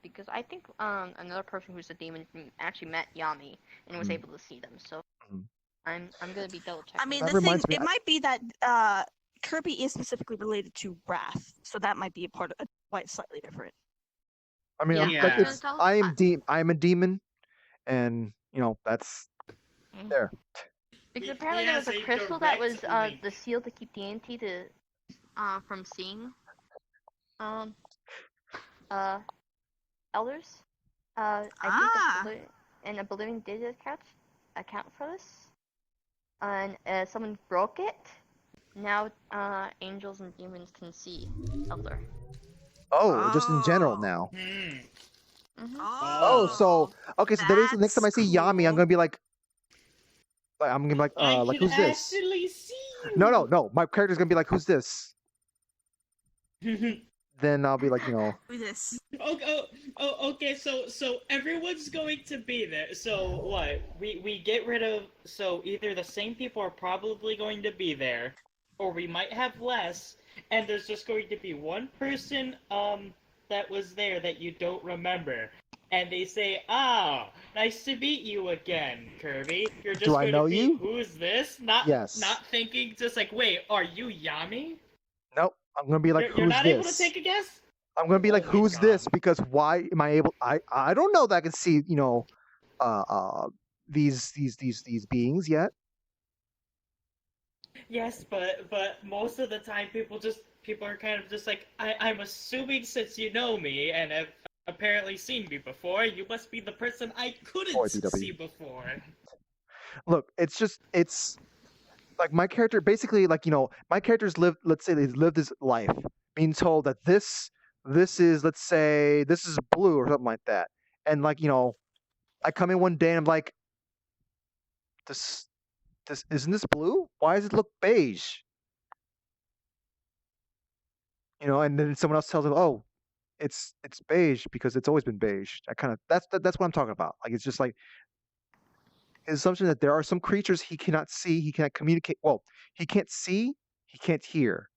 Because I think another person who's a demon actually met Yami and was Mhm. able to see them. So Mhm. I'm gonna be double checking. I mean, That the thing, reminds me, it might be that Kirby is specifically related to Wrath, so that might be a part of why it's slightly different. I mean, Yeah. like it's. Yeah. I am a demon, and that's there. Because apparently It there has was a a crystal that was direct link. the seal to keep DNT from seeing elders. I think and a Bolivian did account for this. And someone broke it. Now, angels and demons can see Elder. Oh, just in general Oh. now. Mm-hmm. Oh, so okay, so that means the next time I see Yami, I'm gonna be like I like can who's this? actually see you. No. My character's gonna be like, who's this? Then I'll be like, Who's this? Okay. So everyone's going to be there. So what? We get rid of. So either the same people are probably going to be there, or we might have less, and there's just going to be one person that was there that you don't remember. And they say, nice to meet you again, Kirby. You're just Do I going know to be, you? who's this? Not Yes. thinking, just like, wait, are you Yami? nope. I'm gonna be like, You're who's not this? able to take a guess? I'm gonna be like, Oh my who's this? God. Because why am I able? I don't know that I can see these beings yet. Yes, but most of the time people are kind of just like, I'm assuming since you know me and have apparently seen me before, you must be the person I couldn't Boy, BW. see before. Look, it's like my character basically my character's lived. Let's say they've lived his life being told that this is, let's say, this is blue or something like that, and I come in one day and I'm like, this isn't this blue? Why does it look beige? And then someone else tells them, oh, it's beige because it's always been beige. That's what I'm talking about. Like, it's just like his assumption that there are some creatures he cannot see, he cannot communicate. Well, he can't see, he can't hear.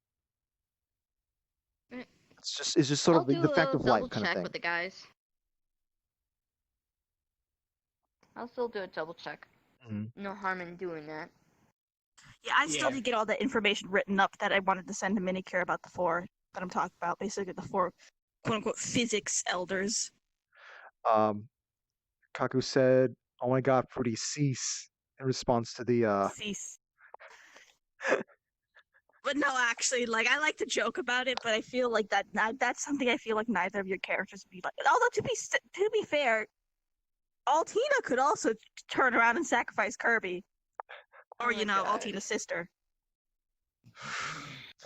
Mm. It's just sort I'll of do the fact a of life double kind of check thing. with the guys. I'll still do a double check. Mhm. No harm in doing that. Yeah, I still Yeah. need to get all that information written up that I wanted to send to Minicure about the 4 that I'm talking about. Basically, the 4 quote-unquote physics elders. Kaku said, "Oh my God, Fruity, cease!" in response to the. Cease. But no, actually, I like to joke about it, but I feel like that's something I feel like neither of your characters would be like. Although to be fair, Altina could also turn around and sacrifice Kirby, or Oh my God. Altina's sister.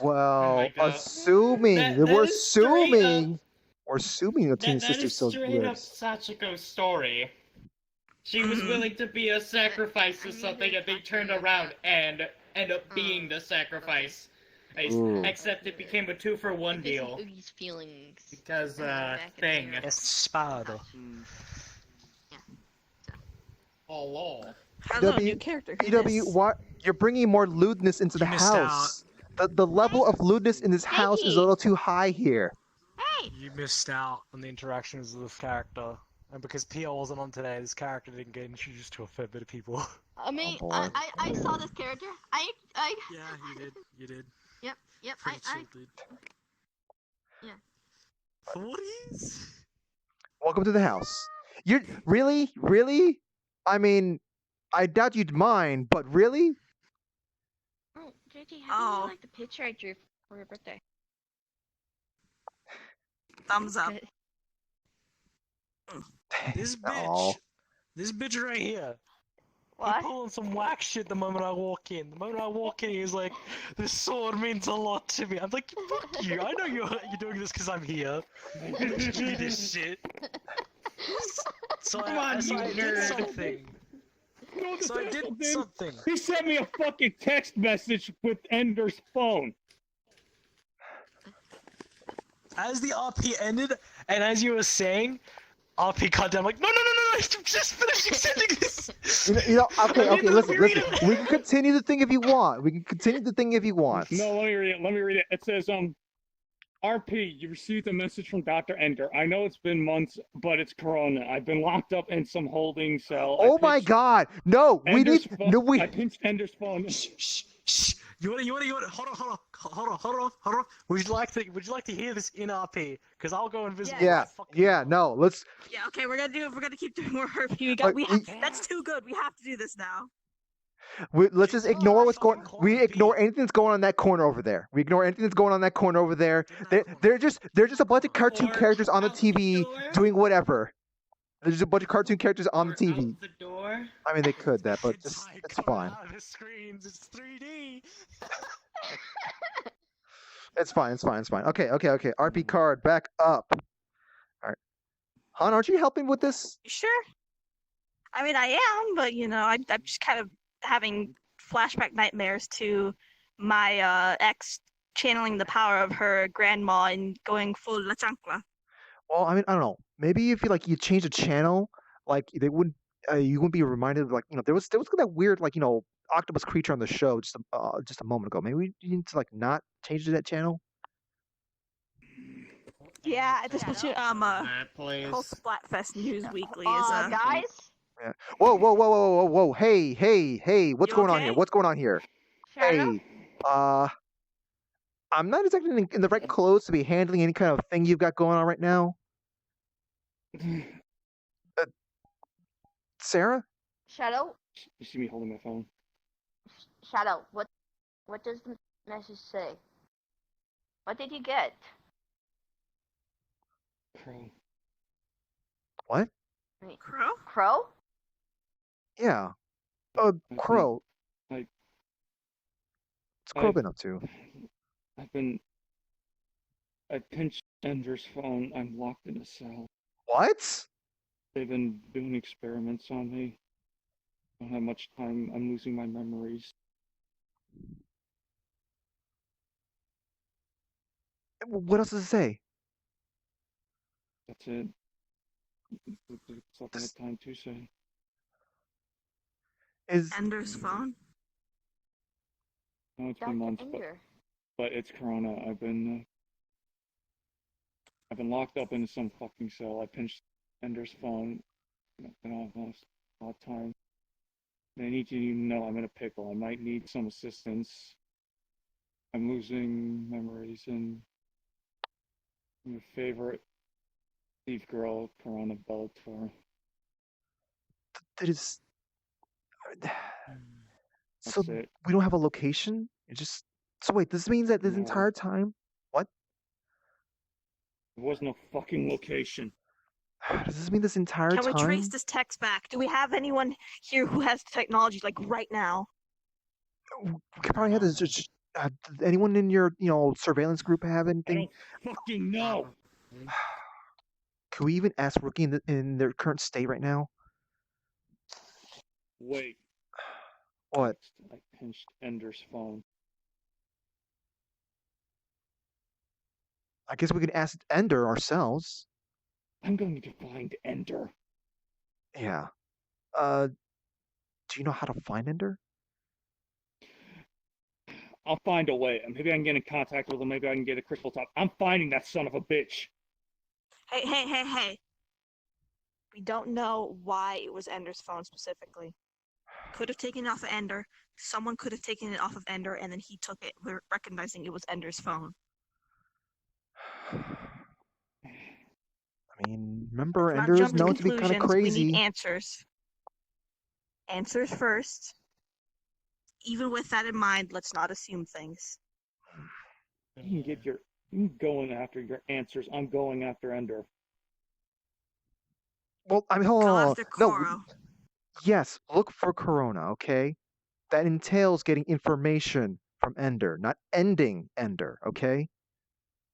Well, my God. assuming That we're is straight up- assuming the teen That sister is still straight up lives. Sachiko's story. She was Mhm. willing to be a sacrifice I to need something, to and they talk to turned you around about- and end up being the sacrifice. Ooh. Except it became a 2-for-1 Isn't deal. Oogie's feelings. Because, back at thing. zero. Spado. Oh, lol. Hello, PW new character. Who's PW, this? what? You're bringing more lewdness into the You missed house. The level of lewdness in this house is a Hey! little too high here. Hey! You missed out on the interactions of this character. And because Pio wasn't on today, this character didn't get introduced to a fair bit of people. I mean, boy. I saw this character. I Yeah, you did. Yep, Pretty chill, dude. Yeah. Forties? Welcome to the house. You're really? I mean, I doubt you'd mind, but really? Oh, JJ, how do Oh. you like the picture I drew for your birthday? Thumbs up. Good. This Aw. bitch right here. He What? pulling some whack shit the moment I walk in. The moment I walk in, he's like, "This sword means a lot to me." I'm like, "Fuck you! I know you're doing this because I'm here. Give me this shit." So Come on, you I did nerd. something. No, the So I did thing is, something. he sent me a fucking text message with Ender's phone. As the RP ended, and as you were saying, RP cut down. I'm like, no, just finish sending this. Okay, I need to listen. read it. We can continue the thing if you want. No, let me read it. It says, RP, you received a message from Dr. Ender. I know it's been months, but it's Corona. I've been locked up in some holding cell. Oh my God! No, we Ender's need phone. no we. I pinched Ender's phone. Shh. You wanna, hold on. Would you like to hear this in RP? Because I'll go invisible. Yeah, right fucking yeah. now. No, let's. Yeah, okay, we're gonna keep doing more RP. Like, That's too good. We have to do this now. Let's just ignore what's going. We ignore anything that's going on in that corner over there. We ignore anything that's going on in that corner over there. They're just a bunch of cartoon Or characters on the out the TV door. doing whatever. There's just a bunch of cartoon characters on the Or TV. Out the door. I mean, they could that, but It's just like it's coming fine. out of the screens. It's 3D. It's fine. It's fine. It's fine. Okay. Okay. Okay. RP card back up. All right. Han, aren't you helping with this? You sure? I mean, I am, but I'm just kind of having flashback nightmares to my ex channeling the power of her grandma and going full La Chancla. Well, I mean, I don't know. Maybe if you change the channel, like they wouldn't, you wouldn't be reminded. Like there was that weird octopus creature on the show just a moment ago. Maybe you need to not change to that channel. Yeah, I just put you That whole place. Splatfest News Weekly is Guys, Yeah. Whoa, whoa, whoa, whoa, whoa, whoa! Hey, hey, hey! What's You going on here? okay? What's going on here? Shadow. Hey, I'm not exactly in the right clothes to be handling any kind of thing you've got going on right now. Sarah? Shadow. You see me holding my phone? Shadow. What does the message say? What did you get? Crow. What? Crow? Crow? Yeah. Crow. Like, What's Crow I've- been up to? I pinched Ender's phone. I'm locked in a cell. What? They've been doing experiments on me. I don't have much time. I'm losing my memories. What else does it say? That's it. It's up in the time to say. Is Ender's phone? No, it's been Dr. months, Ender. but it's Corona. I've been locked up in some fucking cell. I pinched Ender's phone. I've been almost a lot of time. And I need you to know I'm in a pickle. I might need some assistance. I'm losing memories and my favorite thief girl, Corona Bellator. that is? That's So it. we don't have a location? So wait, this means that this No. entire time, what? There was no fucking location. Does this mean this entire Can we time? trace this text back? Do we have anyone here who has technology right now? We could probably have this. Did anyone in your surveillance group have I anything? don't fucking know. Could we even ask Rookie in their current state right now? Wait. What? I pinched Ender's phone. I guess we could ask Ender ourselves. I'm going to find Ender. Yeah. Do you know how to find Ender? I'll find a way. Maybe I can get in contact with him. Maybe I can get a crystal top. I'm finding that son of a bitch. Hey. We don't know why it was Ender's phone specifically. Could have taken it off of Ender. Someone could have taken it off of Ender, and then he took it, recognizing it was Ender's phone. I mean, remember, Let's not Ender is jump to known to be kind of conclusions. We crazy. need answers. Answers first. Even with that in mind, let's not assume things. You can go in after your answers. I'm going after Ender. Well, I mean, hold Go on. after No, Koro. yes, look for Corona, okay? That entails getting information from Ender, not ending Ender, okay?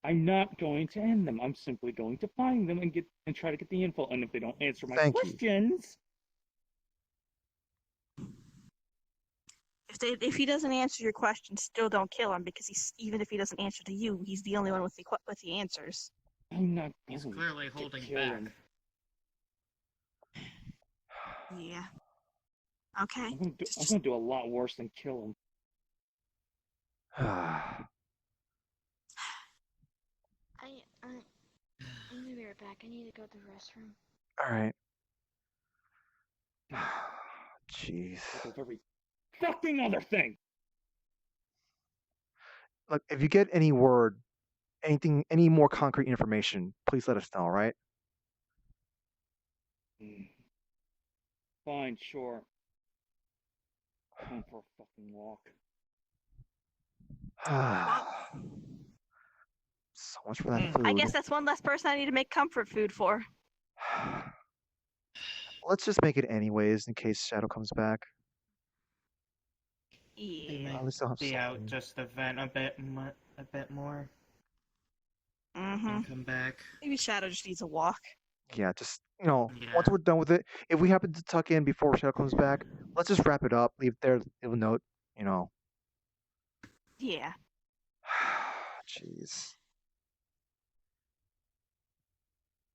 I'm not going to end them. I'm simply going to find them and try to get the info. And if they don't answer my Thank you. questions, If he doesn't answer your question, still don't kill him, because even if he doesn't answer to you, he's the only one with the answers. I'm not. He's going clearly to holding kill back. him. Yeah. Okay. I'm going to do a lot worse than kill him. I'm gonna be right back. I need to go to the restroom. Alright. Jeez. Like a very fucking other thing. Look, if you get any word, any more concrete information, please let us know, right? Fine, sure. Time for a fucking walk. So much for that food. I guess that's one less person I need to make comfort food for. Let's just make it anyways in case Shadow comes back. They Yeah. might At least I'll have be out something. just to vent a bit more, Mm-hmm. and come back. Maybe Shadow just needs a walk. Yeah, just Yeah. once we're done with it, if we happen to tuck in before Shadow comes back, let's just wrap it up. Leave a note. Yeah. Jeez.